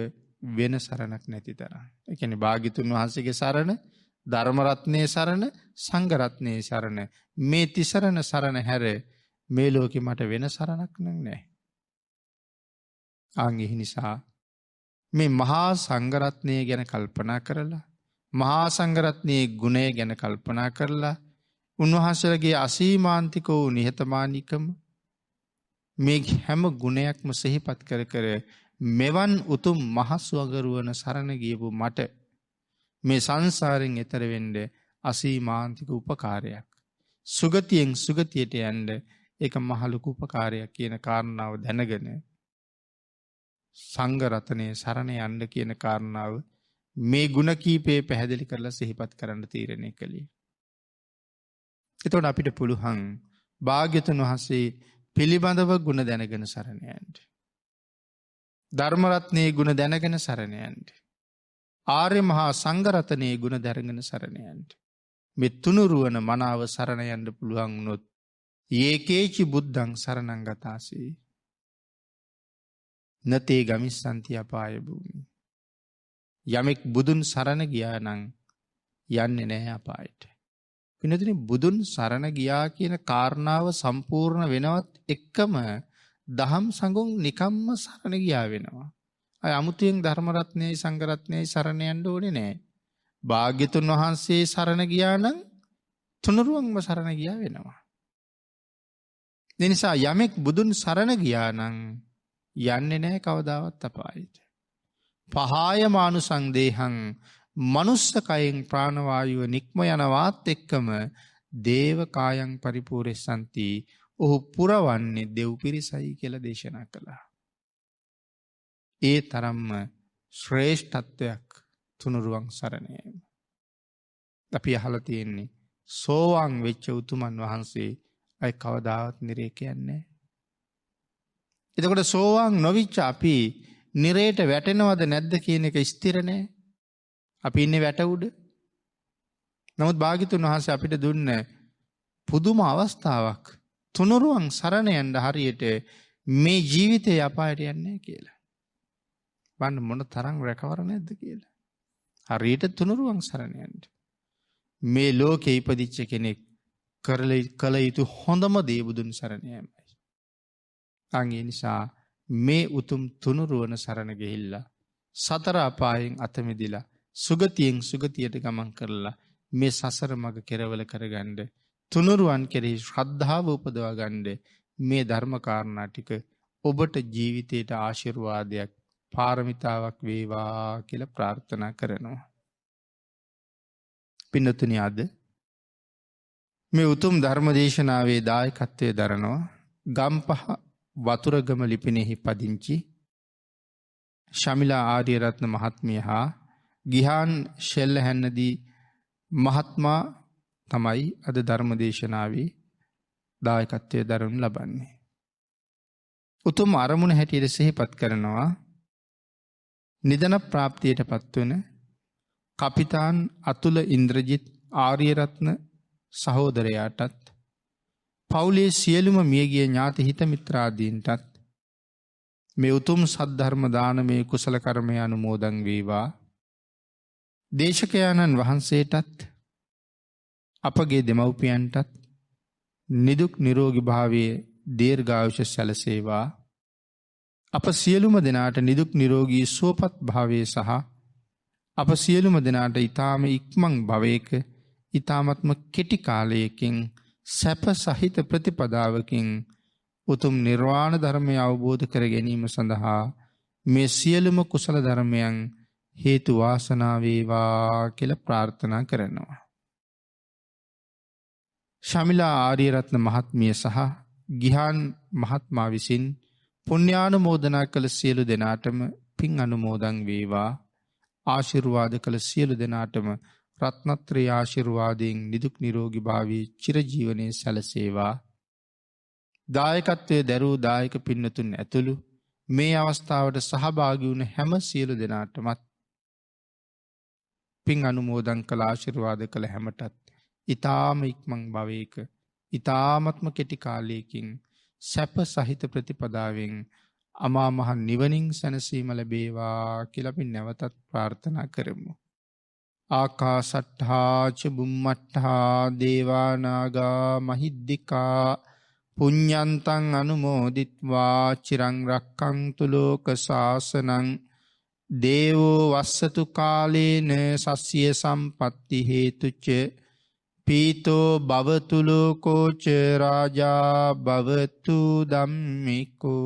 වෙන සරණක් නැති තරම්. ඒ කියන්නේ භාග්‍යතුන් වහන්සේගේ සරණ, ධර්ම රත්නයේ සරණ, සංඝ රත්නයේ සරණ මේ තිසරණ සරණ හැර මේ ලෝකෙ මට වෙන සරණක් නැහැ. ඒ නිසා මේ මහා සංඝ රත්නය ගැන කල්පනා කරලා මහා සංඝ රත්නයේ ගුණය ගැන කල්පනා කරලා උන්වහන්සේගේ අසීමාන්තික වූ නිහතමානීකම මේ හැම ගුණයක්ම සිහිපත් කර කර මෙවන් උතුම් මහස්වගරුවන සරණ ගියපු මට මේ සංසාරයෙන් එතර වෙන්න අසීමාන්තික උපකාරයක්. සුගතියෙන් සුගතියට යන්න ඒක මහ ලොකු උපකාරයක් කියන කාරණාව දැනගෙන සංඝ රත්නයේ සරණ යන්න කියන කාරණාව මේ ගුණ කීපේ පැහැදිලි කරලා සිහිපත් කරන්න තීරණය කළේ. එතකොට අපිට පුළුවන් භාග්‍යතුන් වහන්සේ පිළිබඳව ගුණ දැනගෙන සරණ යන්න. ධර්ම රත්නයේ ගුණ දැනගෙන සරණ යන්න. ආර්ය මහා සංඝ රත්නයේ ගුණ දැනගෙන සරණ යන්න. මේ තුනුරුවන මනාව සරණ යන්න පුළුවන් වුණොත් යේකේචි බුද්ධං සරණං ගතාසී නතේ ගමිස්සන්ති අපාය භූමි. යමෙක් බුදුන් සරණ ගියා නම් යන්නේ නැහැ අපායට. පින්නතුනි බුදුන් සරණ ගියා කියන කාරණාව සම්පූර්ණ වෙනවත් එක්කම දහම් සංගුන් නිකම්ම සරණ ගියා වෙනවා. අය අමුතුවෙන් ධර්ම රත්නයයි සංඝ රත්නයයි සරණ යන්න ඕනේ නැහැ. භාග්‍යතුන් වහන්සේ සරණ ගියා නම් තුනුරුවන්ම සරණ ගියා වෙනවා. ඒ නිසා යමෙක් බුදුන් සරණ ගියා නම් යන්නේ නැහැ කවදාවත් අපායට. පහාය මානුසංදේහං මනුස්ස කයෙන් ප්‍රාණවායුව නික්ම යනවාත් එක්කම දේව කායං පරිපූර්ණසන්ති ඔහු පුරවන්නේ දෙව් පිරිසයි කියලා දේශනා කළා. ඒ තරම්ම ශ්‍රේෂ්ඨත්වයක් තුනුරුවන් සරණ යාම. අපි අහලා තියෙන්නේ සෝවාන් වෙච්ච උතුමන් වහන්සේ අය කවදාවත් නිරේක යන්නේ නැහැ. එතකොට සෝවාන් නොවිච්ච අපි නිරේට වැටෙනවද නැද්ද කියන එක ස්ථිර නැහැ. අපි ඉන්නේ වැට උඩ. නමුත් භාග්‍යතුන් වහන්සේ අපිට දුන්න පුදුම අවස්ථාවක්. තුනුරුවන් සරණ යන්න හරියට මේ ජීවිතය අපායට යන්නේ කියලා. බන්න මොන තරම් රැකවර නැද්ද කියලා. හරියට තුනුරුවන් සරණ යන්න. මේ ලෝකේ ඉපදිච්ච කෙනෙක් කළ යුතු හොඳම දේ බුදුන් සරණ යෑමයි. අන් ඒ නිසා මේ උතුම් තුනුරුවන සරණ ගිහිල්ලා සතර අපායෙන් අත මිදිලා සුගතියෙන් සුගතියට ගමන් කරලා මේ සසර මඟ කෙරවල කරගන්න තුනුරුවන් කෙරෙහි ශ්‍රද්ධාව උපදවා ගන්න මේ ධර්ම කාරණා ටික ඔබට ජීවිතයට ආශිර්වාදයක් පාරමිතාවක් වේවා කියලා ප්‍රාර්ථනා කරනවා. පින්නතුනි අද මේ උතුම් ධර්ම දේශනාවේ දායකත්වයේ දරනවා ගම්පහ වතුරගම ලිපිනෙහි පදිංචි ශමිලා ආර්යරත්න මහත්මිය හා ගිහාන් ෂෙල්ලහැන්නදී මහත්මා තමයි අද ධර්ම දේශනාවේ දායකත්වයේ දරනු ලබන්නේ. උතුම් අරමුණ හැටියට සිහිපත් කරනවා නිදන ප්‍රාප්තියට පත්වන කපිතාන් අතුල ඉන්ද්‍රජිත් ආර්යරත්න සහෝදරයාටත් පවුලේ සියලුම මියගිය ඥාති හිත මිත්‍රාදීන්ටත් මේ උතුම් සද්ධර්ම දානමය කුසල කර්මය අනුමෝදන් වේවා. දේශකයාණන් වහන්සේටත් අපගේ දෙමව්පියන්ටත් නිදුක් නිරෝගී භාවයේ දීර්ඝායුෂ සැලසේවා. අප සියලුම දෙනාට නිදුක් නිරෝගී සුවපත් භාවයේ සහ අප සියලුම දෙනාට ඊ타ම ඉක්මන් භවයක ඊ타මත්ම කෙටි කාලයකින් සැප සහිත ප්‍රතිපදාවකින් උතුම් නිර්වාණ ධර්මය අවබෝධ කර ගැනීම සඳහා මේ සියලුම කුසල ධර්මයන් හේතු වාසනා වේවා කියලා ප්‍රාර්ථනා කරනවා. ශමිලා ආර්යරත්න මහත්මිය සහ ගිහාන් මහත්මයා විසින් පුණ්‍යානුමෝදනා කළ සියලු දෙනාටම පින් අනුමෝදන් වේවා. ආශිර්වාද කළ සියලු දෙනාටම රත්නත්‍රය ආශිර්වාදයෙන් නිදුක් නිරෝගී භාවයේ චිරජීවනයේ සැලසේවා. දායකත්වයේ දරූ දායක පින්නතුන් ඇතුළු මේ අවස්ථාවට සහභාගී වුණ හැම සියලු දෙනාටමත් පින් අනුමෝදන් කළ ආශිර්වාද කළ හැමටත් ඊ타ම ඉක්මන් භවයක ඊ타මත්ම කෙටි කාලයකින් සැප සහිත ප්‍රතිපදාවෙන් අමා මහ නිවනින් සැනසීම ලැබේවා කියලා අපි නැවතත් ප්‍රාර්ථනා කරමු. ආකාසට්ඨා ච බුම්මට්ඨා දේවා නාග මහිද්దికා පුඤ්ඤන්තං අනුමෝදිත්වා චිරං රක්ඛන්තු ලෝක සාසනං දේවෝ වස්සතු කාලේන සස්ය සම්පatti හේතුච පීතෝ භවතු ලෝකෝ ච රාජා භවතු ධම්මිකෝ.